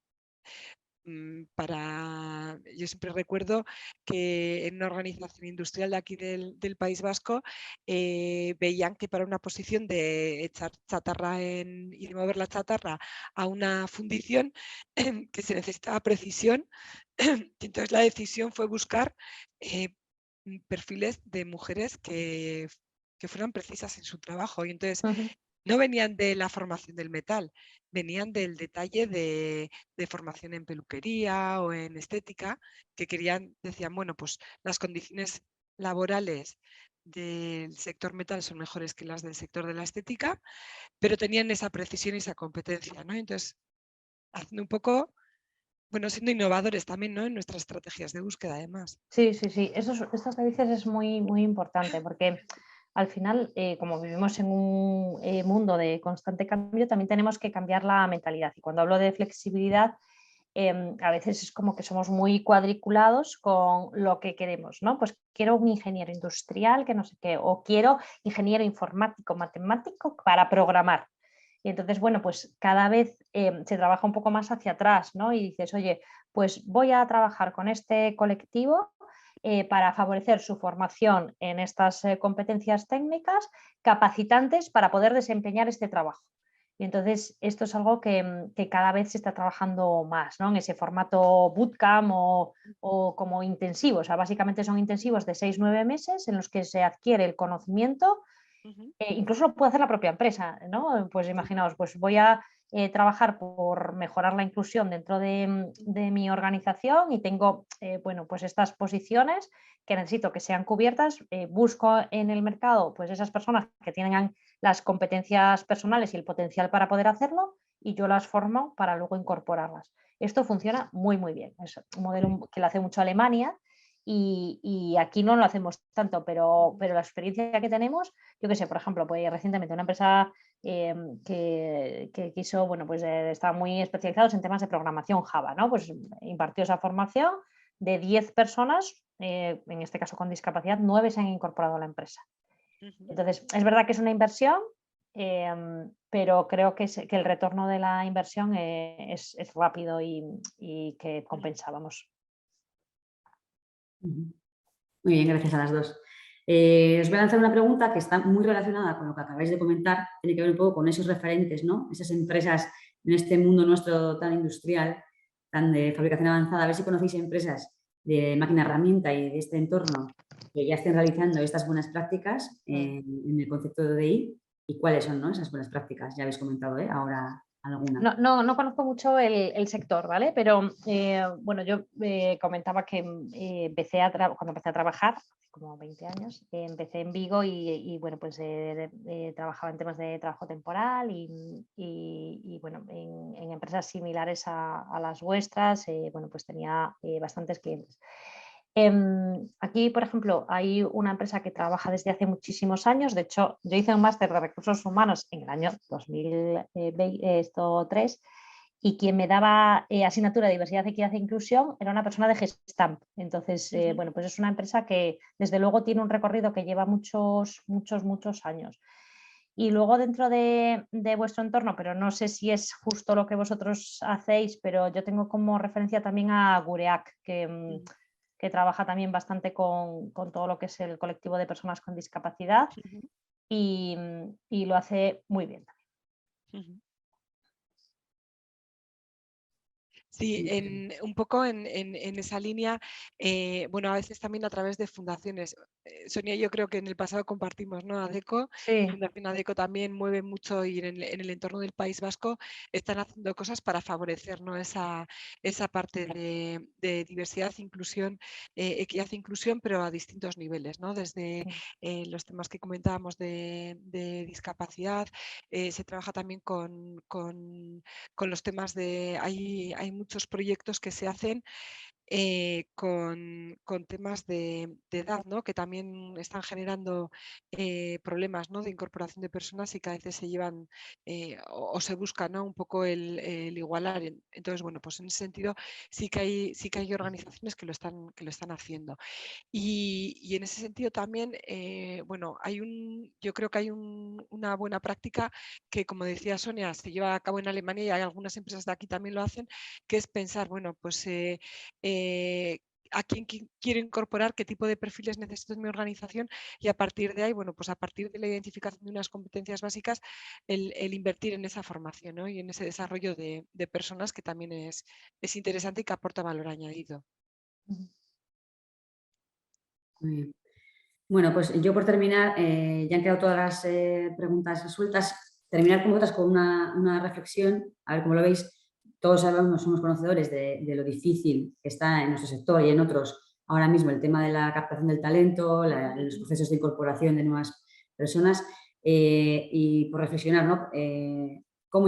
yo siempre recuerdo que en una organización industrial de aquí del País Vasco veían que para una posición de echar chatarra y de mover la chatarra a una fundición que se necesitaba precisión, y entonces la decisión fue buscar perfiles de mujeres que fueran precisas en su trabajo. Y entonces no venían de la formación del metal, venían del detalle de formación en peluquería o en estética, que decían, bueno, pues las condiciones laborales del sector metal son mejores que las del sector de la estética, pero tenían esa precisión y esa competencia, ¿no? Entonces, haciendo un poco, bueno, siendo innovadores también, ¿no? En nuestras estrategias de búsqueda, además. Sí. Esto que dices es muy importante porque al final, como vivimos en un mundo de constante cambio, también tenemos que cambiar la mentalidad. Y cuando hablo de flexibilidad, a veces es como que somos muy cuadriculados con lo que queremos, ¿no? Pues quiero un ingeniero industrial que no sé qué, o quiero ingeniero informático, matemático para programar. Y entonces, bueno, pues cada vez se trabaja un poco más hacia atrás, ¿no? Y dices, oye, pues voy a trabajar con este colectivo para favorecer su formación en estas competencias técnicas, capacitantes para poder desempeñar este trabajo. Y entonces esto es algo que cada vez se está trabajando más, ¿no? En ese formato bootcamp o como intensivo. O sea, básicamente son intensivos de 6-9 meses en los que se adquiere el conocimiento. Incluso lo puede hacer la propia empresa, ¿no? Pues imaginaos, pues voy a trabajar por mejorar la inclusión dentro de mi organización y tengo, bueno, pues estas posiciones que necesito que sean cubiertas, busco en el mercado pues esas personas que tienen las competencias personales y el potencial para poder hacerlo y yo las formo para luego incorporarlas. Esto funciona muy, muy bien. Es un modelo que lo hace mucho Alemania. Y aquí no lo hacemos tanto, pero la experiencia que tenemos, yo qué sé, por ejemplo, pues recientemente una empresa que quiso, bueno, pues estaba muy especializados en temas de programación Java, ¿no? Pues impartió esa formación de 10 personas, en este caso con discapacidad, 9 se han incorporado a la empresa. Entonces, es verdad que es una inversión, pero creo que el retorno de la inversión es rápido y que compensa, vamos. Muy bien, gracias a las dos. Os voy a lanzar una pregunta que está muy relacionada con lo que acabáis de comentar. Tiene que ver un poco con esos referentes, ¿no? Esas empresas en este mundo nuestro tan industrial, tan de fabricación avanzada. A ver si conocéis empresas de máquina herramienta y de este entorno que ya estén realizando estas buenas prácticas en el concepto de DI y cuáles son, ¿no? Esas buenas prácticas. Ya habéis comentado, ahora alguna. No conozco mucho el sector, ¿vale? Pero bueno, yo comentaba que cuando empecé a trabajar, hace como 20 años, empecé en Vigo y bueno, pues trabajaba en temas de trabajo temporal y bueno, en empresas similares a las vuestras, bueno, pues tenía bastantes clientes. Aquí, por ejemplo, hay una empresa que trabaja desde hace muchísimos años. De hecho, yo hice un máster de recursos humanos en el año 2003 y quien me daba asignatura de diversidad, equidad e inclusión era una persona de Gestamp. Entonces, bueno, pues es una empresa que desde luego tiene un recorrido que lleva muchos años. Y luego dentro de vuestro entorno, pero no sé si es justo lo que vosotros hacéis, pero yo tengo como referencia también a Gureak, que trabaja también bastante con todo lo que es el colectivo de personas con discapacidad y lo hace muy bien. Sí, un poco en esa línea, bueno, a veces también a través de fundaciones. Sonia, yo creo que en el pasado compartimos, ¿no? ADECO, Sí. Fundación ADECO también mueve mucho y en el entorno del País Vasco están haciendo cosas para favorecer, ¿no? esa parte de diversidad, inclusión, equidad e inclusión, pero a distintos niveles, ¿no? Desde los temas que comentábamos de discapacidad, se trabaja también con los temas de... Hay muchos proyectos que se hacen con temas de edad, ¿no? Que también están generando problemas, ¿no? De incorporación de personas y que a veces se llevan o se busca, ¿no? Un poco el igualar. Entonces, bueno, pues en ese sentido sí que hay organizaciones que lo están haciendo. Y en ese sentido también, bueno, yo creo que hay una buena práctica que, como decía Sonia, se lleva a cabo en Alemania y hay algunas empresas de aquí también lo hacen, que es pensar, bueno, pues a quién quiero incorporar, qué tipo de perfiles necesito en mi organización y a partir de ahí, bueno, pues a partir de la identificación de unas competencias básicas, el invertir en esa formación, ¿no? Y en ese desarrollo de personas que también es interesante y que aporta valor añadido. Muy bien. Bueno, pues yo por terminar, ya han quedado todas las preguntas resueltas. Terminar con vosotras con una reflexión, a ver cómo lo veis. Todos sabemos, somos conocedores de lo difícil que está en nuestro sector y en otros ahora mismo el tema de la captación del talento, los procesos de incorporación de nuevas personas y por reflexionar, ¿no? ¿Cómo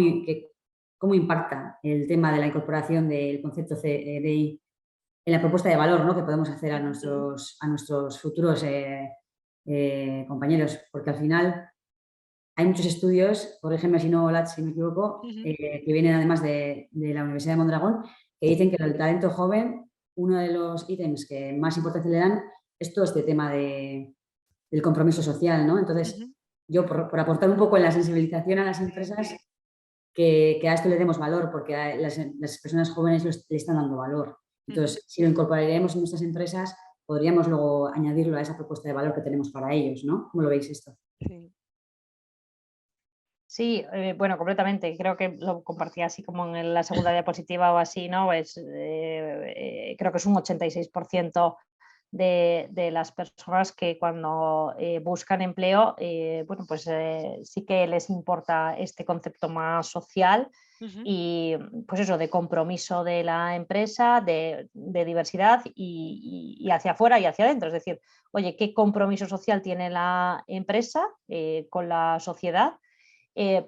impacta el tema de la incorporación del concepto CDI en la propuesta de valor, ¿no? Que podemos hacer a nuestros futuros compañeros? Porque al final hay muchos estudios, corrígeme si me equivoco, que vienen además de la Universidad de Mondragón, que dicen que el talento joven, uno de los ítems que más importancia le dan es todo este tema del compromiso social, ¿no? Entonces, yo por aportar un poco en la sensibilización a las empresas, que a esto le demos valor, porque a las personas jóvenes le están dando valor. Entonces, si lo incorporaremos en nuestras empresas, podríamos luego añadirlo a esa propuesta de valor que tenemos para ellos, ¿no? ¿Cómo lo veis esto? Sí. Sí, bueno, completamente. Creo que lo compartía así como en la segunda diapositiva o así, ¿no? Pues, creo que es un 86% de las personas que cuando buscan empleo, bueno, pues sí que les importa este concepto más social y pues eso, de compromiso de la empresa, de diversidad y hacia afuera y hacia adentro. Es decir, oye, ¿qué compromiso social tiene la empresa con la sociedad?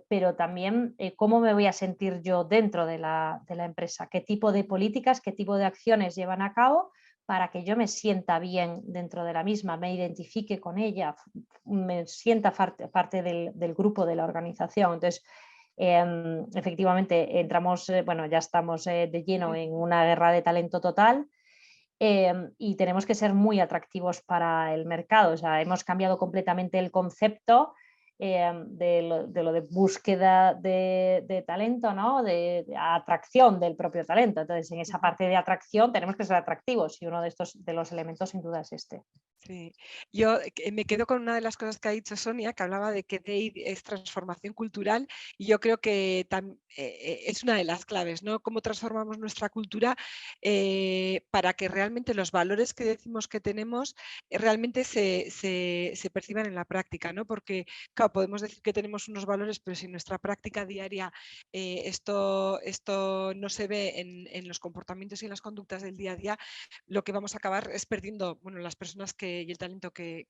Pero también cómo me voy a sentir yo dentro de la empresa, qué tipo de políticas, qué tipo de acciones llevan a cabo para que yo me sienta bien dentro de la misma, me identifique con ella, me sienta parte del grupo, de la organización. Entonces, efectivamente, entramos, bueno, ya estamos de lleno en una guerra de talento total. Y tenemos que ser muy atractivos para el mercado. O sea, hemos cambiado completamente el concepto de lo de búsqueda de talento, ¿no? De atracción del propio talento. Entonces, en esa parte de atracción tenemos que ser atractivos y uno de los elementos sin duda es este. Sí, yo me quedo con una de las cosas que ha dicho Sonia, que hablaba de que DEI es transformación cultural, y yo creo que es una de las claves, ¿no? Cómo transformamos nuestra cultura para que realmente los valores que decimos que tenemos realmente se perciban en la práctica, ¿no? Porque, claro, podemos decir que tenemos unos valores, pero si en nuestra práctica diaria esto no se ve en los comportamientos y en las conductas del día a día, lo que vamos a acabar es perdiendo, bueno, las personas y el talento que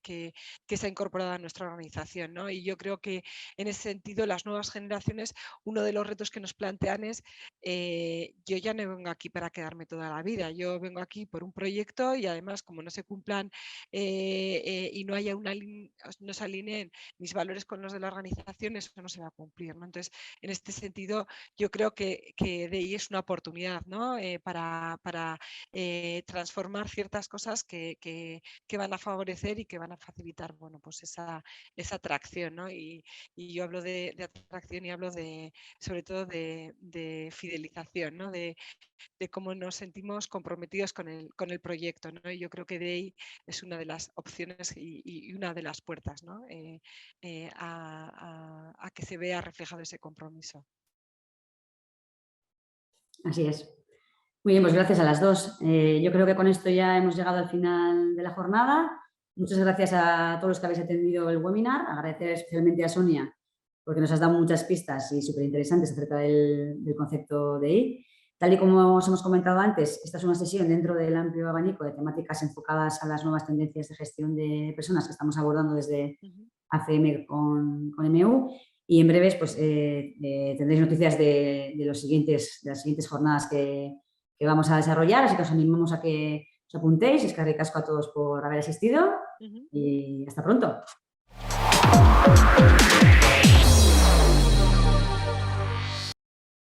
se ha incorporado a nuestra organización, ¿no? Y yo creo que en ese sentido las nuevas generaciones, uno de los retos que nos plantean es, yo ya no vengo aquí para quedarme toda la vida, yo vengo aquí por un proyecto y además como no se cumplan y no haya no se alineen mis valores con los de la organización, eso no se va a cumplir, ¿no? Entonces, en este sentido, yo creo que DEI es una oportunidad, ¿no? Para transformar ciertas cosas que van a favorecer y que van a facilitar, bueno, pues esa atracción, ¿no? Y yo hablo de atracción y hablo sobre todo de fidelización, ¿no? De cómo nos sentimos comprometidos con el proyecto, ¿no? Y yo creo que DEI es una de las opciones y una de las puertas, ¿no? A que se vea reflejado ese compromiso. Así es. Muy bien, pues gracias a las dos. Yo creo que con esto ya hemos llegado al final de la jornada. Muchas gracias a todos los que habéis atendido el webinar. Agradecer especialmente a Sonia porque nos has dado muchas pistas y súper interesantes acerca del concepto de DEI. Tal y como os hemos comentado antes, esta es una sesión dentro del amplio abanico de temáticas enfocadas a las nuevas tendencias de gestión de personas que estamos abordando desde ACM con MU. Y en breves pues, tendréis noticias de las siguientes jornadas que vamos a desarrollar, así que os animamos a que os apuntéis. Es que ricasco a todos por haber asistido y hasta pronto.